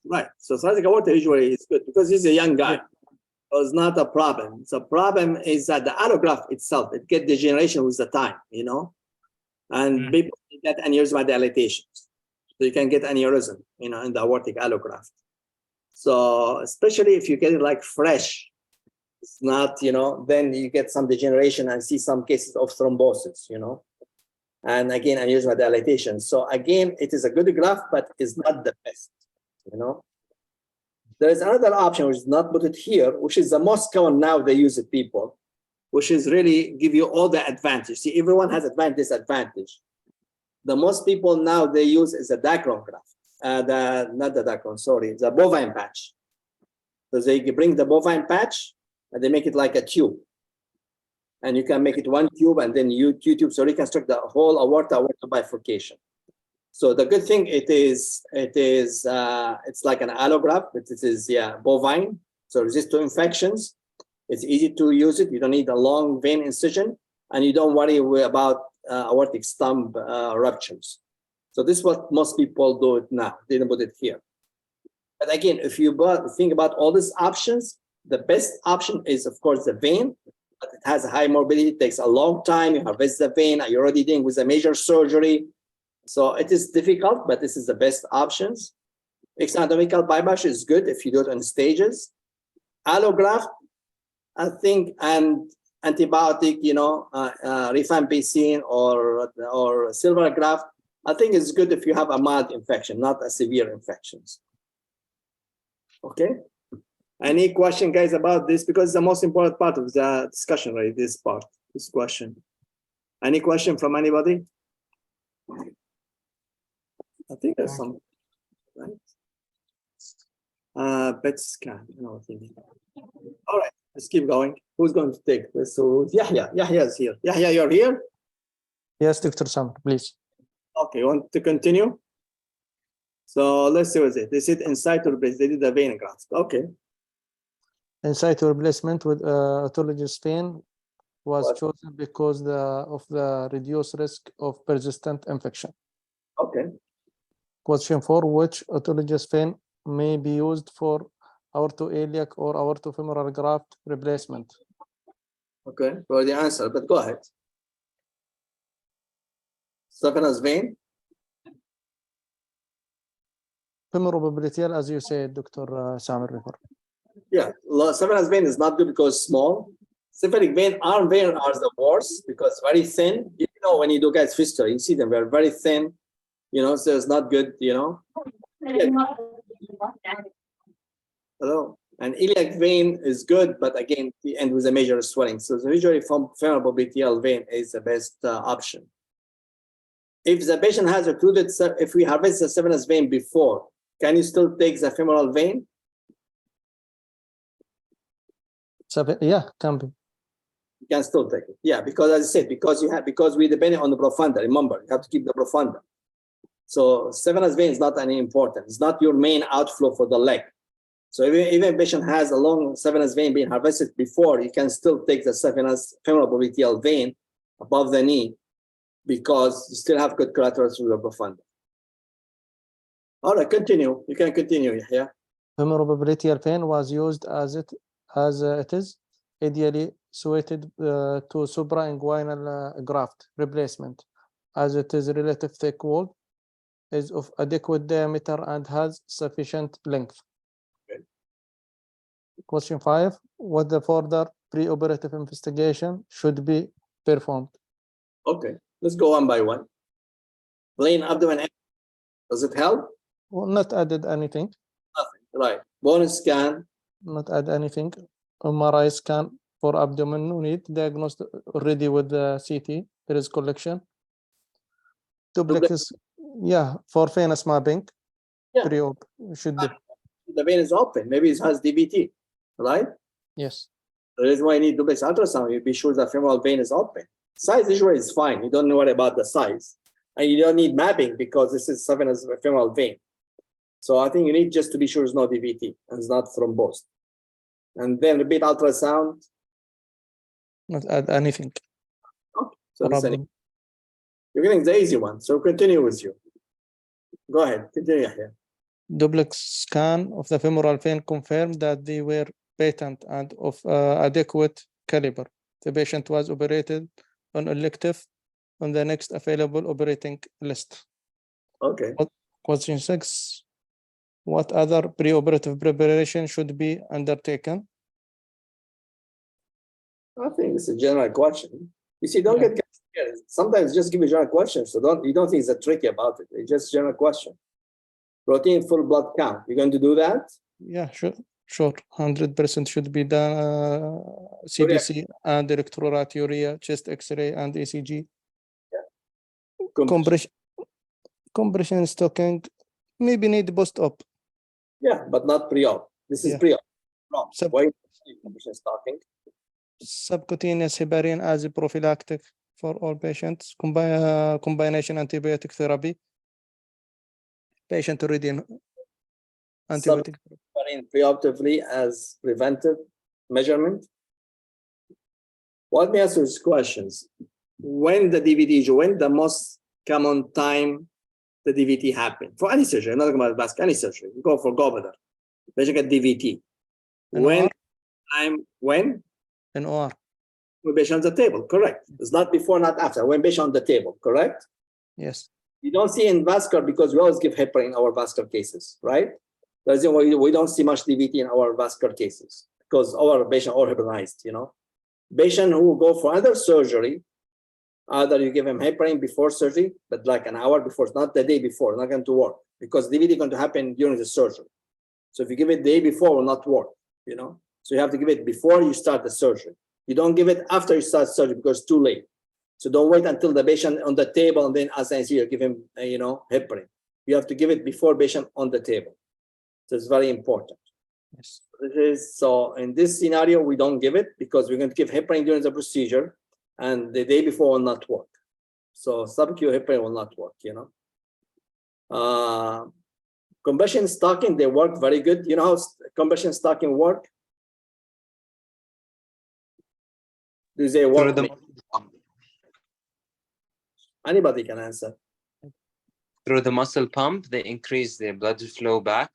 Right. So thoracic aorta usually is good because he's a young guy. Yeah. So it's not a problem. The problem is that the allograft itself, it gets degeneration with the time, you know? And people get aneurysmal dilatation. So you can get aneurysm, you know, in the aortic allograft. So especially if you get it like fresh, it's not, you know, then you get some degeneration and see some cases of thrombosis, you know, and again, aneurysmal dilatation. So again, it is a good graft, but it's not the best, you know. There is another option which is not put it here, which is the most common now they use it, people, which is really give you all the advantage. See, everyone has advantage, disadvantage. The most people now they use is a diachrome graft, not the diachrome, sorry, the bovine patch. So they bring the bovine patch, and they make it like a tube. And you can make it one tube and then two tubes, so reconstruct the whole aorta bifurcation. So the good thing it's like an allograft, but it is bovine, so resist to infections. It's easy to use it. You don't need a long vein incision, and you don't worry about aortic stump ruptures. So this is what most people do it now. They didn't put it here. But again, if you think about all these options, the best option is, of course, the vein, but it has a high morbidity. It takes a long time. You harvest the vein. You're already dealing with a major surgery. So it is difficult, but this is the best options. Extranatomical bypass is good if you do it in stages. Allograft, I think, and antibiotic, you know, rifampicin or silver graft, I think it's good if you have a mild infection, not a severe infections. Okay. Any question, guys, about this? Because it's the most important part of the discussion, right? This part, this question. Any question from anybody? I think there's some, right? PET scan. No, I think. All right, let's keep going. Who's going to take this? So Yahya is here. Yahya, you're here? Yes, Dr. Samer, please. Okay, you want to continue? So let's see what's it. They said in situ replace. They did a vein graft. Okay. In situ replacement with autologous vein was What? chosen because of the reduced risk of persistent infection. Okay. Question 4, which autologous vein may be used for aortoiliac or aortofemoral graft replacement? Okay, for the answer, but go ahead. Saphenous vein. Femoral as you said, Dr. Samer before. Yeah, saphenous vein is not good because small. Cephalic vein, arm vein are the worst because very thin. You know, when you do guys fistula, you see them, they're very thin, you know, so it's not good, you know. Yeah. Hello. And iliac vein is good, but again, the end with a major swelling. So usually from femoral popliteal vein is the best option. If the patient has occluded, if we harvest the saphenous vein before, can you still take the femoral vein? Yeah, can be. You can still take it. Yeah, because as I said, because we depend on the profunda. Remember, you have to keep the profunda. So saphenous vein is not any important. It's not your main outflow for the leg. So even if a patient has a long saphenous vein being harvested before, you can still take the saphenous femoral popliteal vein above the knee because you still have good collateral through the profunda. All right, continue. You can continue. Yeah. Femoral popliteal vein was used as it is ideally suited to suprainguinal graft replacement, as it is relative thick wall, is of adequate diameter and has sufficient length. Okay. Question 5, what the further preoperative investigation should be performed? Okay, let's go one by one. Plain abdomen, does it help? Well, not added anything. Nothing, right. Bone scan. Not add anything. MRI scan for abdomen, no need. Diagnosed already with the CT. There is collection. Duplex, yeah, for venous mapping. Yeah. Pre-op should be. The vein is open. Maybe it has DVT, right? Yes. The reason why you need duplex ultrasound, you be sure the femoral vein is open. Size usually is fine. You don't worry about the size. And you don't need mapping because this is saphenous femoral vein. So I think you need just to be sure it's not DVT and it's not thrombosed. And then repeat ultrasound. Not add anything. Okay. So Problem. you're getting the easy one. So continue with you. Go ahead. Continue here. Duplex scan of the femoral vein confirmed that they were patent and of adequate caliber. The patient was operated on elective on the next available operating list. Okay. Question 6. What other preoperative preparation should be undertaken? I think it's a general question. You see, don't Yeah. get scared. Sometimes just give a general question. So you don't think it's a tricky about it. It's just a general question. Protein full blood count. You're going to do that? Yeah, sure. 100% should be done. CBC and electroradiuria, chest X-ray and ECG. Compression stocking, maybe need post-op. Yeah, but not pre-op. This is Yeah. pre-op. No. Sub- Why compression stocking? Subcutaneous heparin as a prophylactic for all patients. Combination antibiotic therapy. Patient already in antibiotic. Preoperatively as preventive measurement. Let me answer these questions. When the most common time the DVT happened for any surgery, I'm not talking about vascular, any surgery. You go for gallbladder, patient get DVT. When An OR. when patient on the table, correct. It's not before, not after. When patient on the table, correct. Yes. You don't see in vascular because we always give heparin in our vascular cases, right? That's why we don't see much DVT in our vascular cases because our patient are heparinized, you know. Patient who go for other surgery, Either you give him heparin before surgery, but like an hour before, not the day before, not going to work because DVT is going to happen during the surgery. So if you give it the day before, it will not work, you know? So you have to give it before you start the surgery. You don't give it after you start surgery because it's too late. So don't wait until the patient on the table and then as I see you give him, you know, heparin. You have to give it before patient on the table. So it's very important. Yes. So in this scenario, we don't give it because we're going to give heparin during the procedure and the day before will not work. So subQ heparin will not work, you know. Compression stocking, they work very good. You know how compression stocking work? Do they work? Anybody can answer. Through the muscle pump, they increase the blood flow back.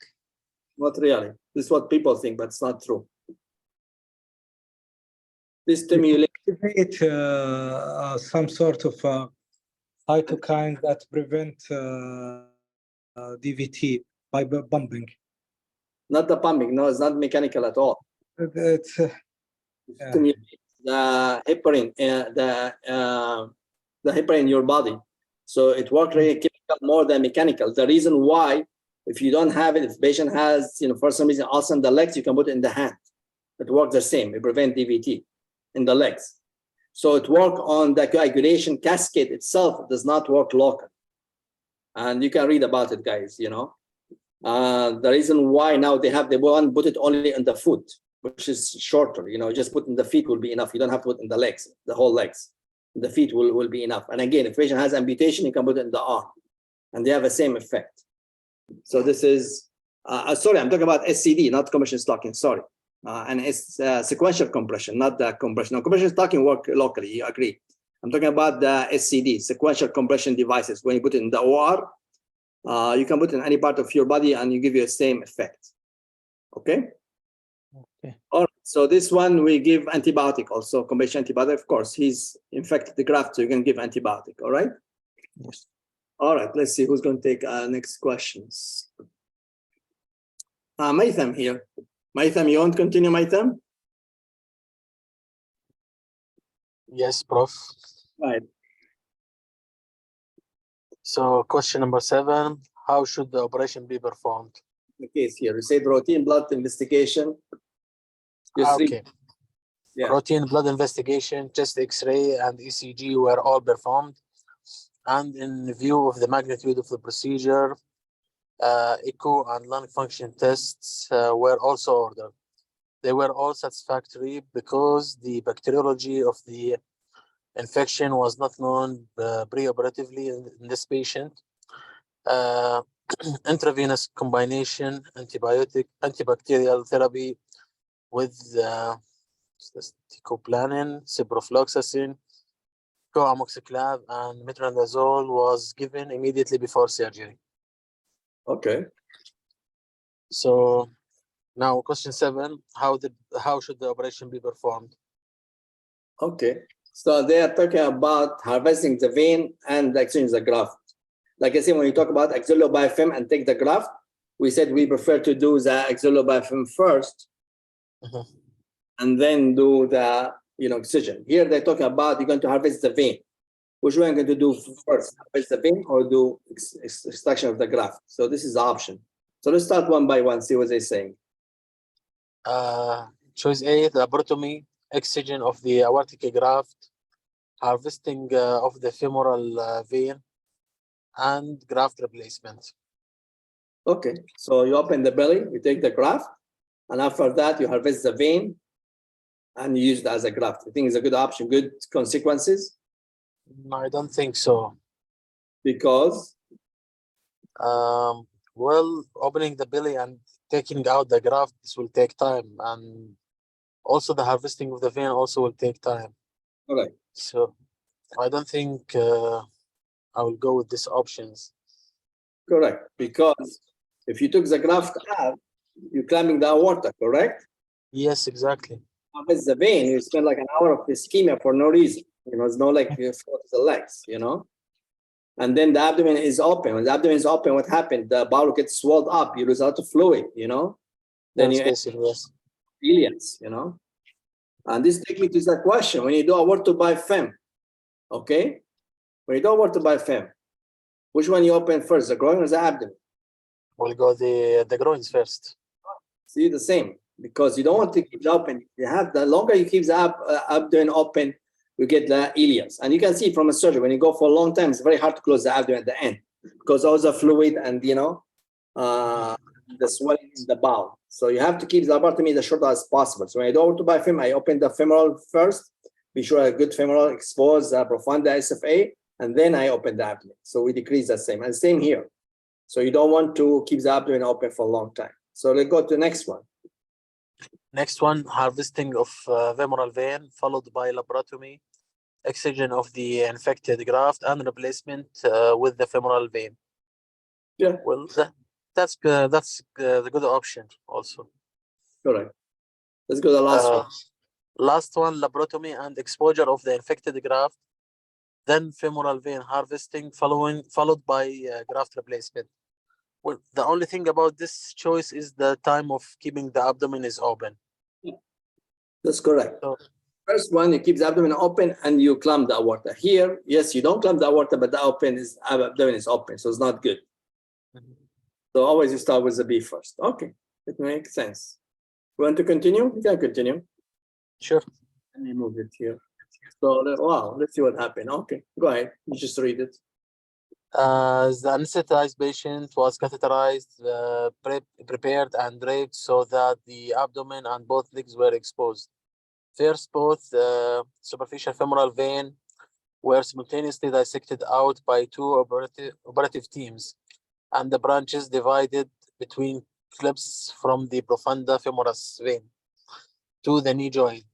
Not really. This is what people think, but it's not true. This stimulates some sort of cytokine that prevent DVT by pumping. not the pumping. No, it's not mechanical at all. It's yeah. Stimulates the heparin, the heparin in your body. So it works really chemical more than mechanical. The reason why, if you don't have it, if the patient has, you know, for some reason, also in the legs, you can put it in the hand. It works the same. It prevents DVT in the legs. So it works on the coagulation cascade itself. It does not work local. And you can read about it, guys, you know. The reason why now they have the one put it only in the foot, which is shorter, you know, just put in the feet will be enough. You don't have to put in the legs, the whole legs. The feet will be enough. And again, if the patient has amputation, you can put it in the arm and they have the same effect. So this is, sorry, I'm talking about SCD, not compression stocking, sorry. And it's sequential compression, not the compression. Now, compression stocking work locally, you agree. I'm talking about the SCD, sequential compression devices. When you put it in the OR, you can put it in any part of your body and you give you the same effect. Okay? Okay. All right. So this one we give antibiotic also, compression antibiotic. Of course, he's infected the graft, so you can give antibiotic. All right? Yes. All right. Let's see who's going to take next questions. Maitham here. Maitham, you want to continue, Maitham? Yes, Prof. Right. So question number 7, how should the operation be performed? The case here, we said routine blood investigation. Just read. Okay. Yeah. Routine blood investigation, chest X-ray and ECG were all performed. And in view of the magnitude of the procedure, echo and lung function tests were also ordered. They were all satisfactory because the bacteriology of the infection was not known preoperatively in this patient. Intravenous combination antibacterial therapy with ticoplanin, ciprofloxacin, coamoxiclav, and metronidazole was given immediately before surgery. Okay. So now question 7, how should the operation be performed? Okay. So they are talking about harvesting the vein and exchanging the graft. Like I said, when you talk about axillobiafilm and take the graft, we said we prefer to do the axillobiafilm first and then do the excision. Here they're talking about you're going to harvest the vein. Which one are you going to do first? Harvest the vein or do extraction of the graft? So this is the option. So let's start one by one, see what they're saying. Choice A, laparotomy, excision of the aortic graft, harvesting of the femoral vein, and graft replacement. Okay, so you open the belly, you take the graft, and after that you harvest the vein and you use it as a graft. I think it's a good option, good consequences. No, I don't think so. Because? Well, opening the belly and taking out the graft, this will take time, and also the harvesting of the vein also will take time. All right. So I don't think I will go with these options. Correct, because if you took the graft out, you're climbing the aorta, correct? Yes, exactly. Harvest the vein, you spend like an hour of ischemia for no reason. It's not like you float the legs, And then the abdomen is open. When the abdomen is open, what happened? The bowel gets swelled up. You lose a lot of fluid, Then you yes. aliens, And this takes me to the question. When you do aortobiafilm, Okay? When you go over to biofilm, which one you open first, the groin or the abdomen? We'll go the groins first. See, the same, because you don't want to keep it open. You have the longer you keep the abdomen open, you get the ileus. And you can see from a surgery, when you go for a long time, it's very hard to close the abdomen at the end because all the fluid and, you know, the swelling in the bowel. So you have to keep the laparotomy as short as possible. So when I go over to biofilm, I open the femoral first, be sure a good femoral, expose the profunda SFA, and then I open the abdomen. So we decrease the same. And same here. So you don't want to keep the abdomen open for a long time. So let's go to the next one. Next one, harvesting of femoral vein, followed by laparotomy, excision of the infected graft, and replacement with the femoral vein. Yeah. Well, that's the good option also. Correct. Let's go to the last one. Last one, laparotomy and exposure of the infected graft, then femoral vein harvesting, followed by graft replacement. Well, the only thing about this choice is the time of keeping the abdomen is open. That's correct. So, First one, you keep the abdomen open and you clamp the aorta. Here, yes, you don't clamp the aorta, but the abdomen is open, so it's not good. So always you start with the B first. Okay, it makes sense. You want to continue? You can continue. sure. Let me move it here. So, wow, let's see what happened. Okay, go ahead. You just read it. The anesthetized patient was catheterized, prepared and draped so that the abdomen and both legs were exposed. First, both superficial femoral vein were simultaneously dissected out by two operative teams, and the branches divided between clips from the profunda femoris vein to the knee joint.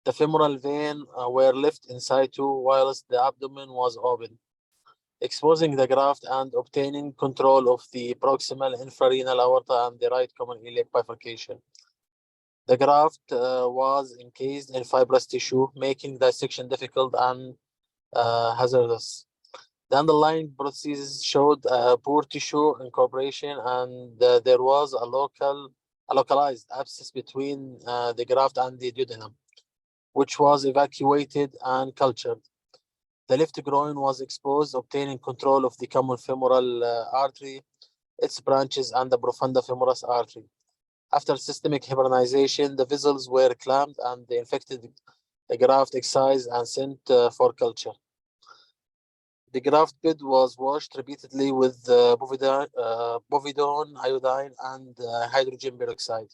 The femoral vein were left in situ whilst the abdomen was open, exposing the graft and obtaining control of the proximal infrarenal aorta and the right common iliac bifurcation. The graft was encased in fibrous tissue, making dissection difficult and hazardous. The underlying procedures showed poor tissue incorporation, and there was a localized abscess between the graft and the duodenum, which was evacuated and cultured. The left groin was exposed, obtaining control of the common femoral artery, its branches, and the profunda femoris artery. After systemic hibernization, the vessels were clamped and the infected graft excised and sent for culture. The graft bed was washed repeatedly with povidone, iodine, and hydrogen peroxide.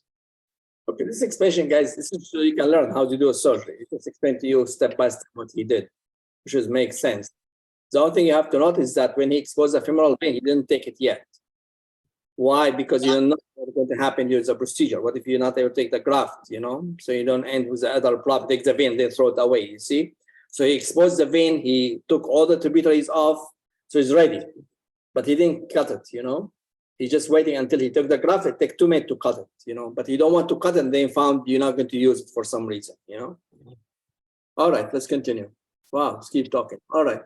Okay, this explanation, guys, this is so you can learn how to do a surgery. It just explained to you step by step what he did, which makes sense. The only thing you have to notice is that when he exposed the femoral vein, he didn't take it yet. Why? Because you don't know what's going to happen during the procedure. What if you're not able to take the graft, you know? So you don't end with the other problem, take the vein, then throw it away, you see? So he exposed the vein, he took all the tributaries off, so he's ready. But he didn't cut it, you know? He's just waiting until he took the graft. It takes 2 minutes to cut it, you know? But you don't want to cut it and then found you're not going to use it for some reason, you know? All right, let's continue. Wow, let's keep talking. All right.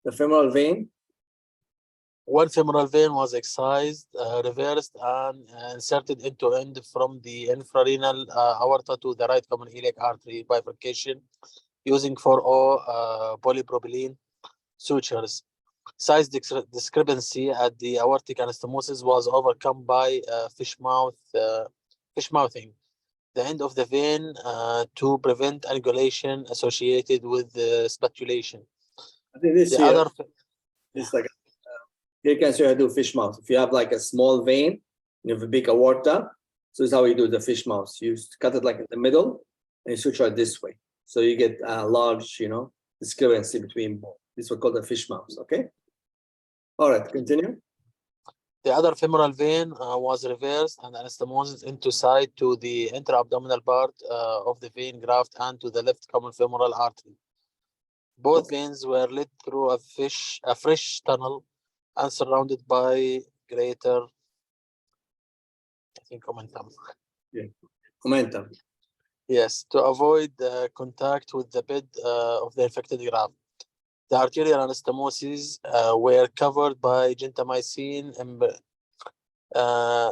The femoral vein. One femoral vein was excised, reversed, and inserted end to end from the infrarenal aorta to the right common iliac artery bifurcation using 4O polypropylene sutures. Size discrepancy at the aortic anastomosis was overcome by fish mouthing the end of the vein to prevent angulation associated with spatulation. I think this The here, other, it's like here you can show how to do fish mouth. If you have like a small vein, you have a big aorta. So this is how you do the fish mouth. You cut it like in the middle and you suture it this way. So you get a large, you know, discrepancy between both. This is what called the fish mouth. Okay. All right, continue. The other femoral vein was reversed and anastomosis into side to the intra-abdominal part of the vein graft and to the left common femoral artery. Both veins were led through a fresh tunnel and surrounded by greater, I think, omentum. Yeah, omentum. Yes, to avoid contact with the bed of the infected graft. The arterial anastomoses were covered by gentamicin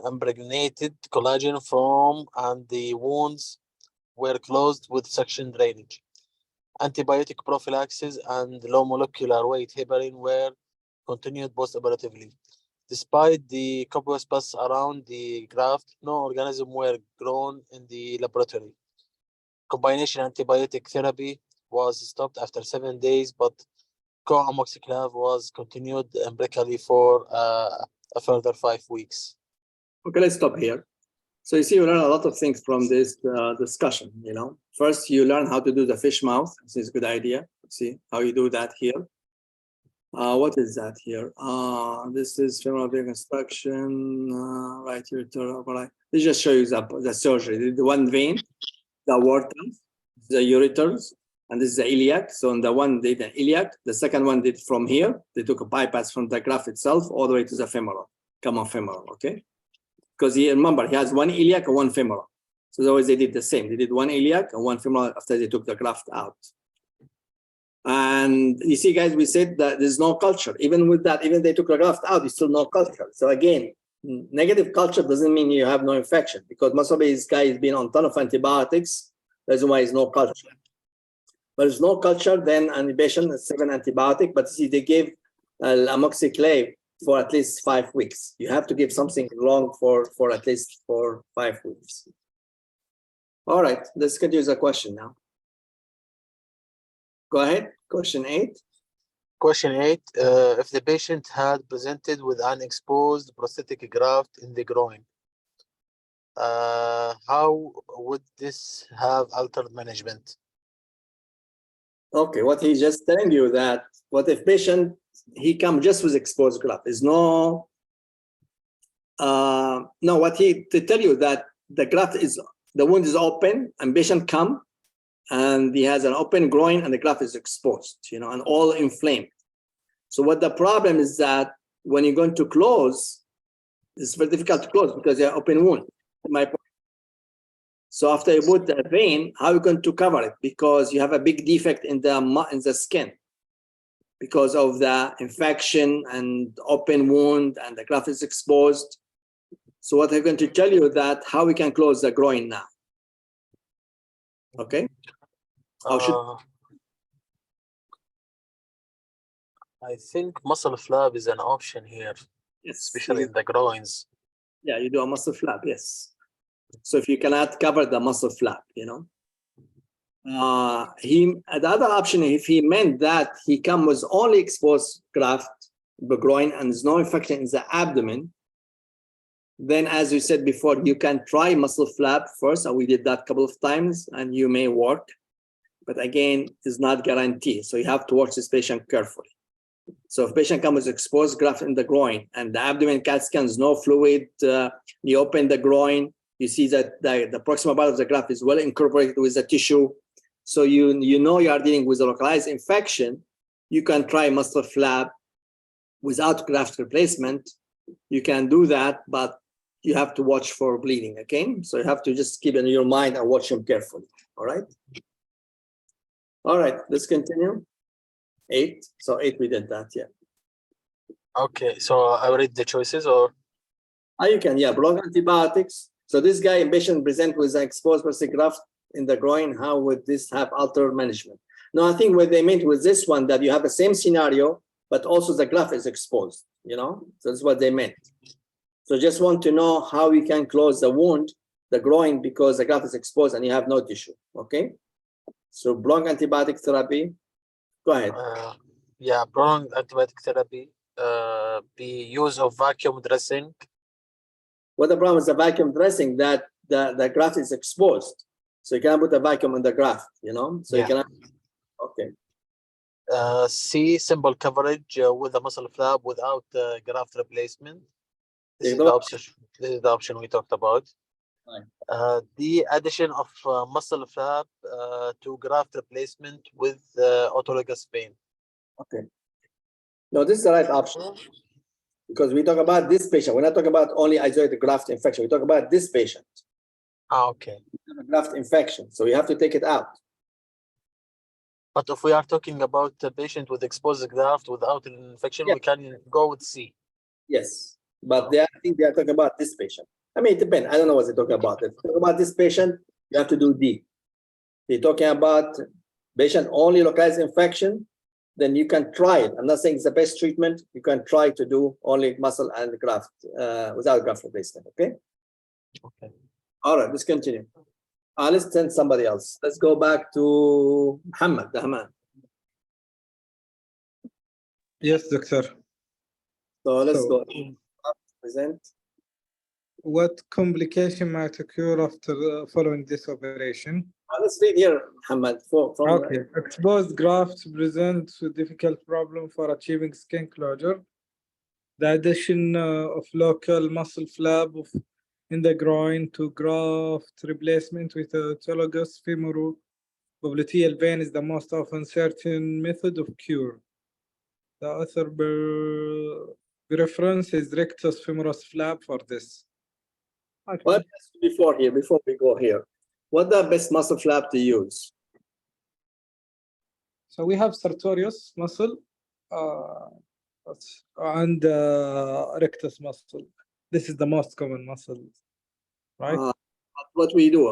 impregnated collagen foam, and the wounds were closed with suction drainage. antibiotic prophylaxis, and low molecular weight heparin were continued post-operatively. Despite the copious pus around the graft, no organism were grown in the laboratory. Combination antibiotic therapy was stopped after 7 days, but co-amoxiclav was continued empirically for a further 5 weeks. Okay, let's stop here. So you see, you learn a lot of things from this discussion. You know, first you learn how to do the fish mouth. This is a good idea. See how you do that here. What is that here? This is femoral reconstruction. Right here, right. Let's just show you the surgery. The one vein, the aorta, the ureters, and this is the iliac. So on the one did the iliac, the second one did from here. They took a bypass from the graft itself all the way to the femoral, common femoral. Okay. Because remember, he has one iliac and one femoral. So always they did the same. They did one iliac and one femoral after they took the graft out. And you see, guys, we said that there's no culture. Even with that, even they took the graft out, there's still no culture. So again, negative culture doesn't mean you have no infection, because most of these guys been on a ton of antibiotics. That's why there's no culture. But there's no culture, then an patient is 7 antibiotic, but see, they gave amoxiclav for at least 5 weeks. You have to give something long for at least 5 weeks. All right, let's continue the question now. Go ahead, question 8. Question 8, if the patient had presented with an exposed prosthetic graft in the groin, how would this have altered management? Okay, what he's just telling you that, what if patient, he come just with exposed graft, there's no, what he, to tell you that the graft is, the wound is open and patient come and he has an open groin and the graft is exposed, you know, and all inflamed. So what the problem is that when you're going to close, it's very difficult to close because they're open wound. My point. So after you put the vein, how are you going to cover it? Because you have a big defect in the skin because of the infection and open wound and the graft is exposed. So what I'm going to tell you that how we can close the groin now. Okay. I think muscle flap is an option here, yes, especially in the groins. Yeah, you do a muscle flap, yes. So if you cannot cover the muscle flap, you know. The other option, if he meant that he come with only exposed graft, the groin, and there's no infection in the abdomen, then as you said before, you can try muscle flap first, and we did that a couple of times, and you may work. But again, it's not guaranteed. So you have to watch this patient carefully. So if patient comes with exposed graft in the groin and the abdomen CAT scans, no fluid, you open the groin, you see that the proximal part of the graft is well incorporated with the tissue. So you know you are dealing with a localized infection, you can try muscle flap without graft replacement. You can do that, but you have to watch for bleeding, okay? So you have to just keep it in your mind and watch them carefully, all right? All right, let's continue. 8, so 8 we did that, yeah. Okay, so I read the choices or? You can, yeah, prolonged antibiotics. So this guy, patient present with an exposed prosthetic graft in the groin, how would this have altered management? No, I think what they meant with this one, that you have the same scenario, but also the graft is exposed, you know? So that's what they meant. So just want to know how we can close the wound, the groin, because the graft is exposed and you have no tissue, okay? So prolonged antibiotic therapy, go ahead. Yeah, prolonged antibiotic therapy, the use of vacuum dressing. What the problem is the vacuum dressing, that the graft is exposed. So you cannot put a vacuum on the graft, you know? So Yeah. you cannot, okay. C, simple coverage with a muscle flap without graft replacement. This is the option we talked about. Right. The addition of muscle flap to graft replacement with autologous vein. Okay. No, this is the right option because we talk about this patient. We're not talking about only isolated graft infection. We talk about this patient. Okay. Graft infection, so you have to take it out. But if we are talking about a patient with exposed graft without an infection, Yeah. we can go with C. Yes, but I think they are talking about this patient. I mean, it depends. I don't know what they're talking about. If they talk about this patient, you have to do D. They're talking about patient only localized infection, then you can try it. I'm not saying it's the best treatment. You can try to do only muscle and graft without graft replacement. Okay. Okay. All right. Let's continue. Let's send somebody else. Let's go back to Muhammad. Yes, doctor. So let's So- go. Present. What complication might occur after following this operation? Let's read here, Muhammad. Okay. Exposed grafts present with difficult problem for achieving skin closure. The addition of local muscle flap in the groin to graft replacement with autologous femoropopliteal vein is the most often certain method of cure. The author reference is rectus femoris flap for this. Okay. Well, before we go here, what the best muscle flap to use? So we have sartorius muscle and rectus muscle. This is the most common muscle, right? What we do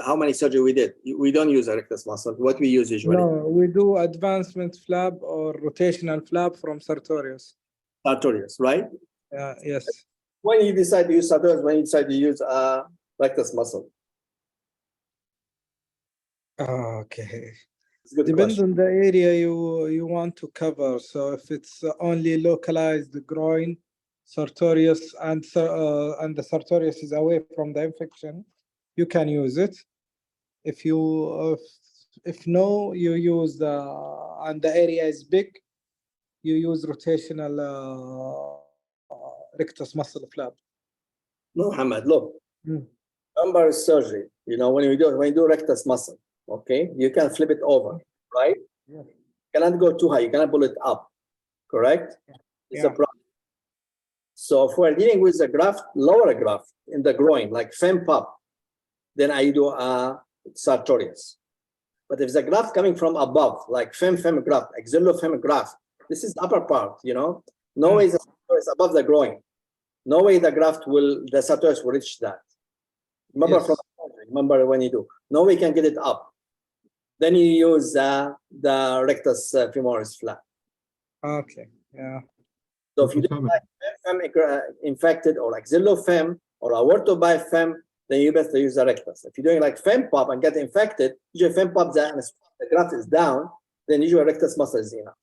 how many surgery we did? We don't use a rectus muscle. What we use usually? No, we do advancement flap or rotational flap from sartorius. Sartorius, right? Yes. When you decide to use sartorius, when you decide to use rectus muscle? Okay. It's a good Depends question. on the area you want to cover. So if it's only localized groin, sartorius, and the sartorius is away from the infection, you can use it. If no, you use and the area is big, you use rotational rectus muscle flap. No, Muhammad, look. Hmm. Lumbar surgery, when you do rectus muscle, okay, you can flip it over, right? Yeah. You cannot go too high, you cannot pull it up, correct? It's a Yeah. problem. So if we're dealing with a graft, lower graft in the groin, like fem pop, then I do a sartorius. But if the graft coming from above, like fem graft, axillofem graft, this is the upper part, No way the sartorius above the groin. No way the sartorius will reach that. Remember when you do. No way you can get it up. Then you use the rectus femoris flap. Okay. Yeah. So if you do like fem infected or axillofem or aortobifem, then you best use the rectus. If you're doing like fem pop and get infected, usually fem pop and the graft is down, then usually rectus muscle is enough.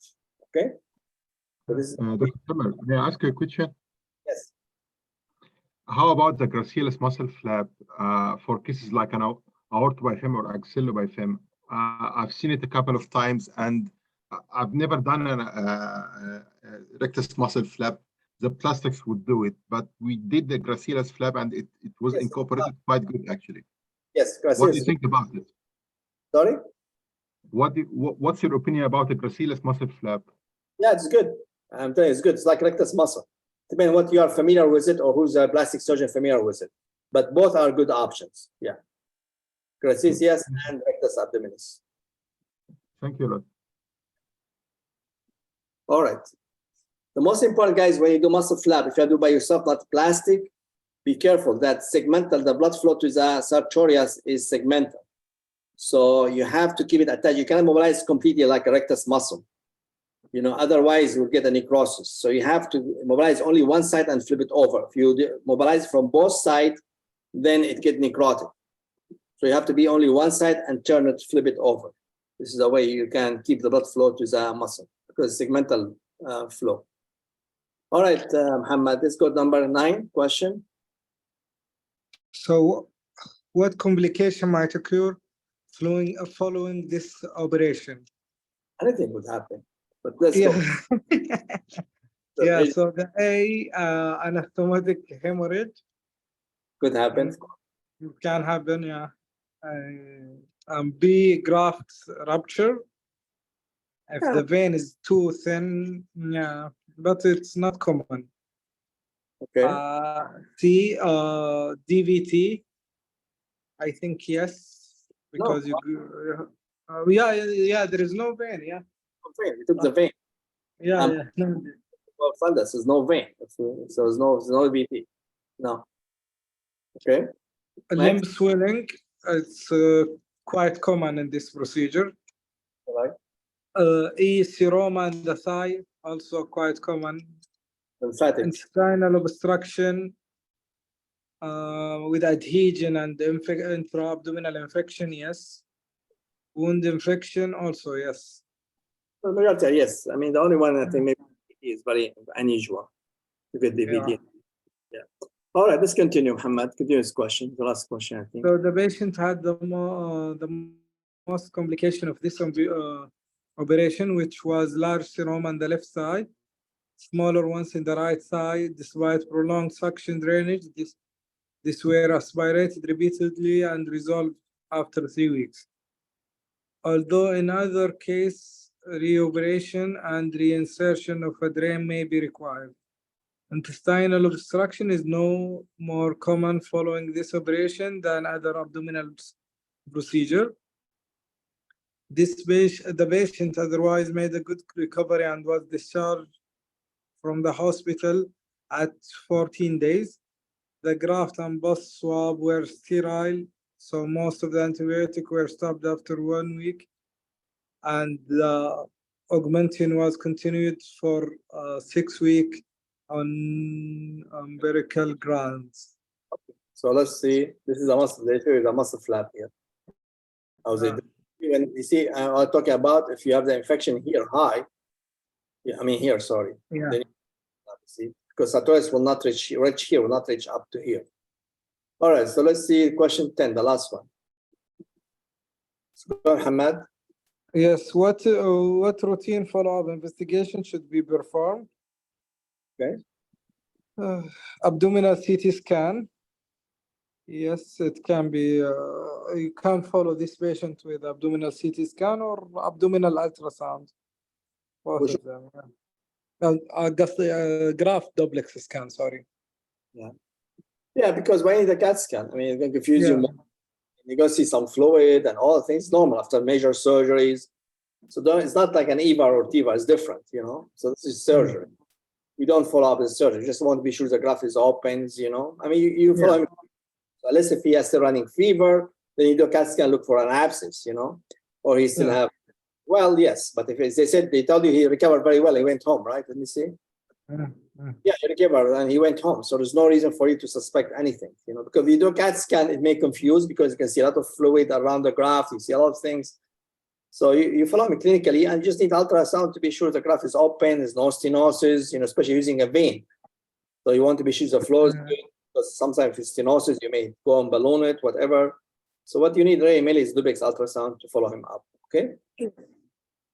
Okay. So this is Dr. Samer, may I ask you a question? yes. How about the gracilis muscle flap for cases like an aortobifem or axillobifem? I've seen it a couple of times, and I've never done a rectus muscle flap. The plastics would do it, but we did the gracilis flap, and it was incorporated quite good, actually. Yes. What do you think about it? Sorry? What's your opinion about the gracilis muscle flap? Yeah, it's good. I'm telling you, it's good. It's like rectus muscle. Depending on what you are familiar with it or who's a plastic surgeon familiar with it. But both are good options. Yeah. Gracilis, yes, and rectus abdominis. Thank you, Lord. All right. The most important, guys, when you do muscle flap, if you do by yourself, not plastic, be careful that segmental, the blood flow to the sartorius is segmental. So you have to keep it attached. You cannot mobilize completely like a rectus muscle. Otherwise you'll get a necrosis. So you have to mobilize only one side and flip it over. If you mobilize from both sides, then it gets necrotic. So you have to be only one side and turn it, flip it over. This is the way you can keep the blood flow to the muscle because segmental flow. All right, Muhammad, let's go to number 9 question. So what complication might occur following this operation? Anything would happen, but let's Yeah. go. Yeah, so the A, anastomotic hemorrhage. Could happen. It can happen, yeah. B, graft rupture. If the vein is too thin, yeah, but it's not common. Okay. C, DVT. I think yes, because yeah, there is no vein, yeah. We took the vein. Yeah. Well, fundus, there's no vein. So there's no VT. No. Okay. Limb swelling, it's quite common in this procedure. Right? E. seroma in the thigh, also quite common. Lymphatic. Intestinal obstruction with adhesion and intra-abdominal infection, yes. Wound infection, also, yes. Well, majority are yes. I mean, the only one I think maybe is very unusual to get DVD. Yeah. All right, let's continue, Muhammad. Continuous question, the last question, I think. So the patient had the most complication of this operation, which was large seroma on the left side, smaller ones in the right side. Despite prolonged suction drainage, this were aspirated repeatedly and resolved after 3 weeks. Although in other case, reoperation and reinsertion of a drain may be required. Intestinal obstruction is no more common following this operation than other abdominal procedure. The patient otherwise made a good recovery and was discharged from the hospital at 14 days. The graft and pus swab were sterile, so most of the antibiotics were stopped after 1 week, and the augmentin was continued for 6 weeks on umbilical grounds. So let's see. This is a muscle. They show you the muscle flap here. How's it? When you see, I'm talking about if you have the infection here high. Yeah, I mean here. Sorry. Yeah. Then see, because sartorius will not reach here, will not reach up to here. All right. So let's see question 10, the last one. So go, Hamad. Yes. What routine follow-up investigation should be performed? Okay. Abdominal CT scan. Yes, it can be. You can follow this patient with abdominal CT scan or abdominal ultrasound. Both of them. Yeah. Graft duplex scan. Sorry. Yeah. Yeah, because when you need a CAT scan, I mean, it's going to confuse you more. You're going to see some fluid and all the things normal after major surgeries. So it's not like an EVA or TIVA, it's different, you know. So this is surgery. You don't follow up with surgery. You just want to be sure the graft is open, you know. I mean, you follow him. Unless if he has still running fever, then you do a CAT scan, look for an abscess, you know, or he still have. Well, yes, but if they said they told you he recovered very well, he went home, right? Let me see. Yeah, he recovered and he went home. So there's no reason for you to suspect anything, you know, because if you do a CAT scan, it may confuse because you can see a lot of fluid around the graft. You see a lot of things. So you follow me clinically and you just need ultrasound to be sure the graft is open, there's no stenosis, you know, especially using a vein. So you want to be sure the flow is good because sometimes if it's stenosis, you may go and balloon it, whatever. So what you need really mainly is duplex ultrasound to follow him up, okay?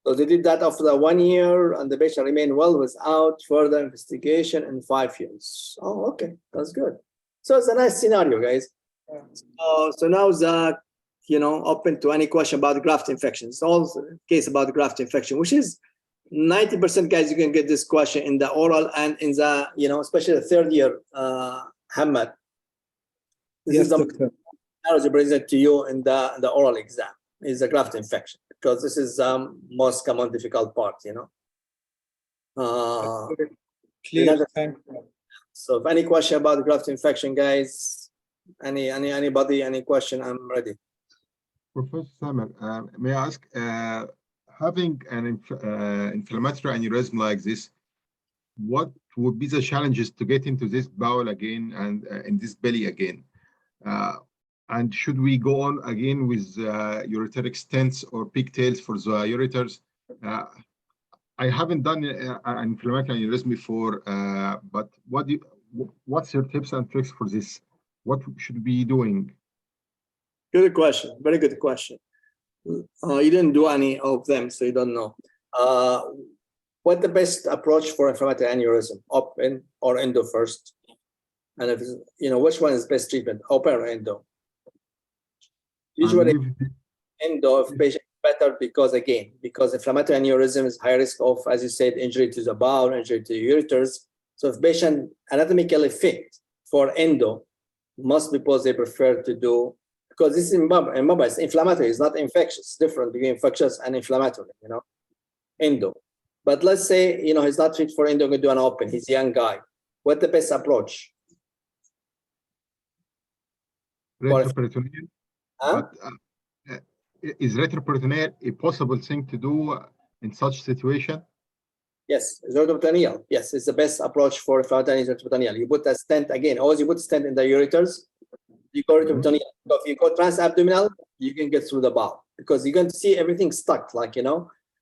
So they did that after 1 year and the patient remained well without further investigation in 5 years. Oh, okay, that's good. So it's a nice scenario, guys. So now the, you know, open to any question about graft infections. It's all case about graft infection, which is 90% guys, you can get this question in the oral and in the, you know, especially the 3rd year, Hamad. This is the I present to you in the oral exam is the graft infection because this is most common difficult part, you know. Clear. Thank you. So if any question about the graft infection, guys, anybody, any question, I'm ready. Professor Samer, may I ask, having an inflammatory aneurysm like this, what would be the challenges to get into this bowel again and in this belly again? And should we go on again with ureteric stents or pigtails for the ureters? I haven't done an inflammatory aneurysm before, but what's your tips and tricks for this? What should we be doing? Good question. Very good question. You didn't do any of them, so you don't know. What the best approach for inflammatory aneurysm, open or endo first? And if you know which one is best treatment, open or endo? Usually, endo if patient better because inflammatory aneurysm is high risk of, as you said, injury to the bowel, injury to the ureters. So if patient anatomically fit for endo, most people they prefer to do. Because this is it's inflammatory, it's not infectious. It's different between infectious and inflammatory, you know, endo. But let's say, you know, he's not fit for endo, going to do an open, he's a young guy. What's the best approach? Retroperitoneal. Huh? But is retroperitoneal a possible thing to do in such situation? Yes, retroperitoneal. Yes, it's the best approach for retroperitoneal. You put a stent again. Always you put a stent in the ureters. You go retroperitoneal. So if you go transabdominal, you can get through the bowel because you're going to see everything stuck. Like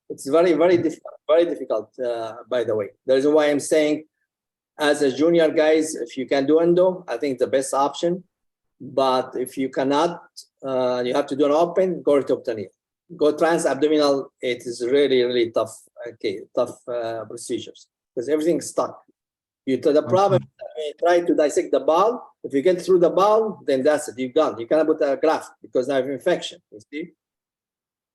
it's very, very difficult. Very difficult. By the way, the reason why I'm saying, as a junior guys, if you can do endo, I think the best option. But if you cannot, you have to do an open. Go retroperitoneal. Go transabdominal. It is really, really tough. Okay, tough procedures because everything's stuck. The problem is that when you try to dissect the bowel, if you get through the bowel, then that's it. You're done. You cannot put a graft because now you have infection. You see,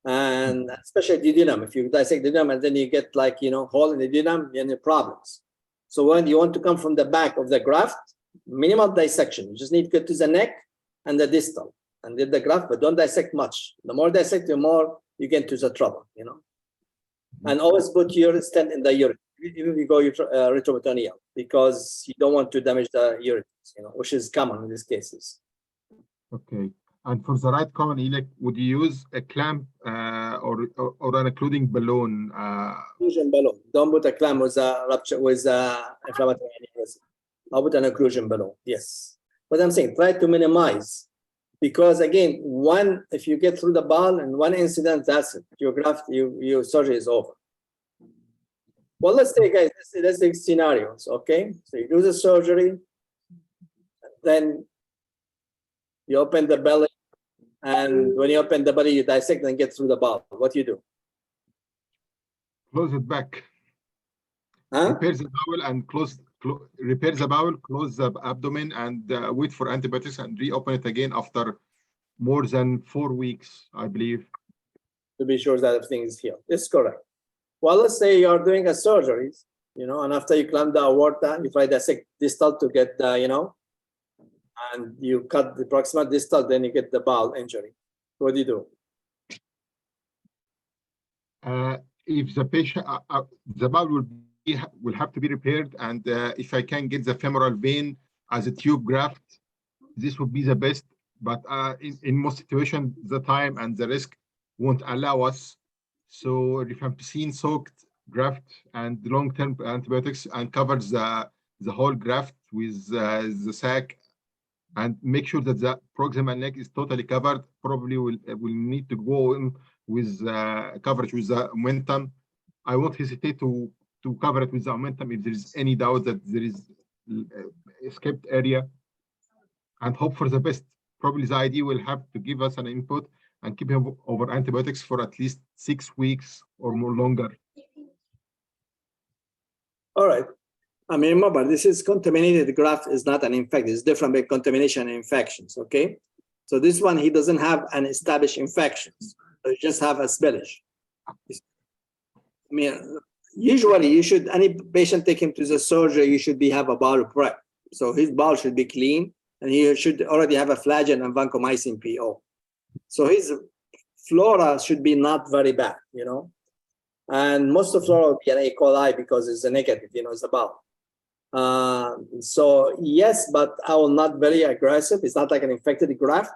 and especially duodenum. If you dissect the duodenum and then you get hole in the duodenum, you have problems. So when you want to come from the back of the graft, minimal dissection. You just need to get to the neck and the distal and did the graft, but don't dissect much. The more dissect, the more you get into the trouble, And always put your stent in the urine, even if you go retroperitoneal, because you don't want to damage the urine, which is common in these cases. Okay. And for the right common iliac, would you use a clamp or an occluding balloon? Occlusion balloon. Don't put a clamp with a rupture with inflammatory aneurysm. I'll put an occlusion balloon. Yes. But I'm saying try to minimize, because again, if you get through the bowel and one incident, that's it. Your graft, your surgery is over. Well, let's take guys. Let's take scenarios. Okay. So you do the surgery, then you open the belly. And when you open the belly, you dissect and get through the bowel. What do you do? Close it back. Huh? Repair the bowel and repair the bowel, close the abdomen, and wait for antibiotics and reopen it again after more than 4 weeks, I believe. To be sure that everything is healed. It's correct. Well, let's say you're doing a surgery, and after you clamp the aorta, you try to dissect distal to get the, and you cut the proximal distal, then you get the bowel injury. What do you do? If the patient, the bowel will have to be repaired, and if I can get the femoral vein as a tube graft, this would be the best. But in most situations, the time and the risk won't allow us. So rifampicin soaked graft and long-term antibiotics and covers the whole graft with the sac, and make sure that the proximal neck is totally covered. Probably will need to go in with coverage with the omentum. I won't hesitate to cover it with the omentum if there is any doubt that there is escaped area, and hope for the best. Probably the ID will have to give us an input and keep him over antibiotics for at least 6 weeks or more longer. All right. I mean, remember, this is contaminated graft is not an infection. It's different by contamination and infections, okay? So this one, he doesn't have an established infections. So you just have a spillage. I mean, usually any patient take him to the surgery, you should have a bowel prep. So his bowel should be clean, and he should already have a flagyl and vancomycin PO. So his flora should be not very bad, And most of flora will be an E. coli because it's a negative, it's a bowel. So yes, but I will not very aggressive. It's not like an infected graft.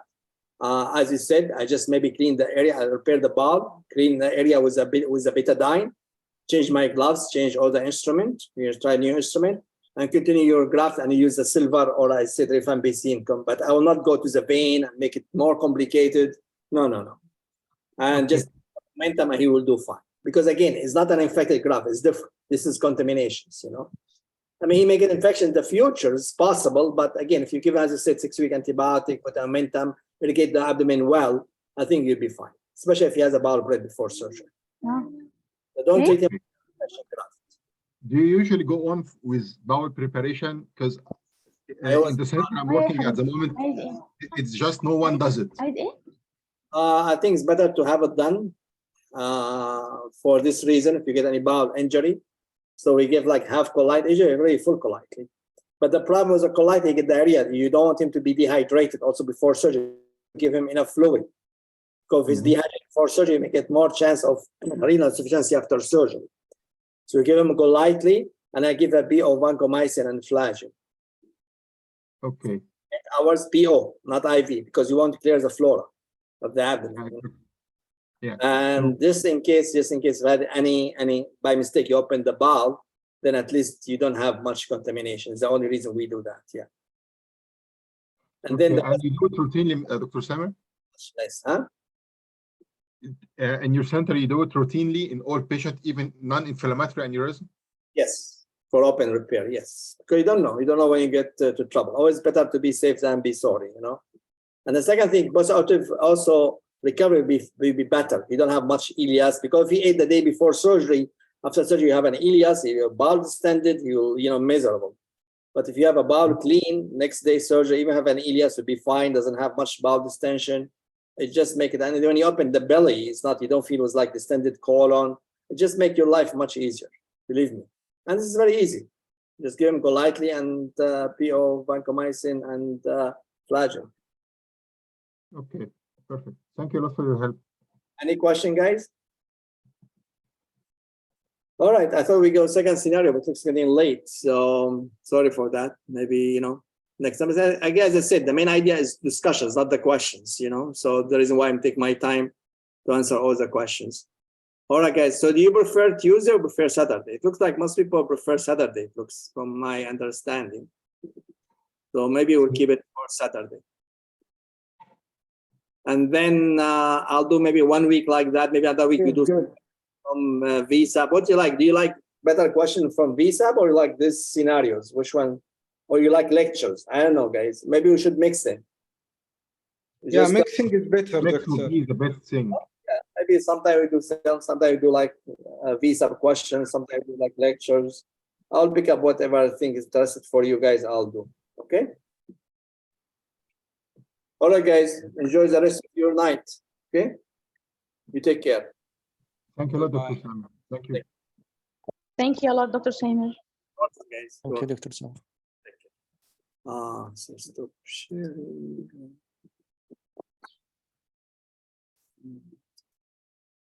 As you said, I just maybe clean the area, I repair the bowel, clean the area with a betadine, change my gloves, change all the instrument, you try a new instrument, and continue your graft and use the silver or I said rifampicin. But I will not go to the vein and make it more complicated. No. And just momentum and he will do fine. Because again, it's not an infected graft, it's different. This is contaminations, I mean, he may get infection in the future, it's possible, but again, if you give, as I said, 6-week antibiotic with momentum, irrigate the abdomen well, I think you'll be fine, especially if he has a bowel prep before surgery. So don't treat him with infection graft. Do you usually go on with bowel preparation? Because in the center I'm working at the moment, it's just no one does it. I think it's better to have it done for this reason. If you get any bowel injury, so we give like half colite, usually really full colite. But the problem with the colite, you get diarrhea. You don't want him to be dehydrated also before surgery. Give him enough fluid. Because if he's dehydrated before surgery, you may get more chance of renal insufficiency after surgery. So we give him golightly, and I give a PO, vancomycin, and flagyl. Okay. 8 hours PO, not IV, because you want to clear the flora of the abdomen. Yeah. And just in case you had any by mistake you opened the valve, then at least you don't have much contamination. It's the only reason we do that. Yeah. And Okay. then And you do it routinely, Dr. Samer? nice, huh? In your center, you do it routinely in all patients, even non-inflammatory aneurysm? Yes, for open repair, yes. Because you don't know when you get to trouble. Always better to be safe than be sorry, you know. And the second thing, also recovery will be better. You don't have much ileus, because if you ate the day before surgery, after surgery you have an ileus, if your bowel distended, you'll miserable. But if you have a bowel clean, next day surgery, even have an ileus, will be fine. Doesn't have much bowel distension. It just make it. And when you open the belly, it's not. You don't feel it's like distended colon. It just make your life much easier. Believe me. And this is very easy. Just give them golightly and PO, vancomycin, and flagyl. Okay, perfect. Thank you a lot for your help. Any question, guys? All right, I thought we go second scenario, but it's getting late, so sorry for that. Maybe next time. I guess I said the main idea is discussions, not the questions. So the reason why I'm taking my time to answer all the questions. All right, guys. So do you prefer Tuesday or prefer Saturday? It looks like most people prefer Saturday. It looks from my understanding. So maybe we'll keep it for Saturday. And then I'll do maybe 1 week like that. Maybe another week we do from VESAP. What do you like? Do you like better question from VESAP, or you like these scenarios? Which one? Or you like lectures? I don't know, guys. Maybe we should mix them. Yeah, mixing is better, Mix doctor. will be the best thing. Maybe sometimes we do sales, sometimes we do like VESAP questions, sometimes we do like lectures. I'll pick up whatever I think is interested for you guys. I'll do. Okay. All right, guys. Enjoy the rest of your night. Okay. You take care. Thank you a lot, Dr. Samer. Thank you. Thank you a lot, Dr. Samer. Welcome, guys. Thank you, Dr. Samer. So stop sharing.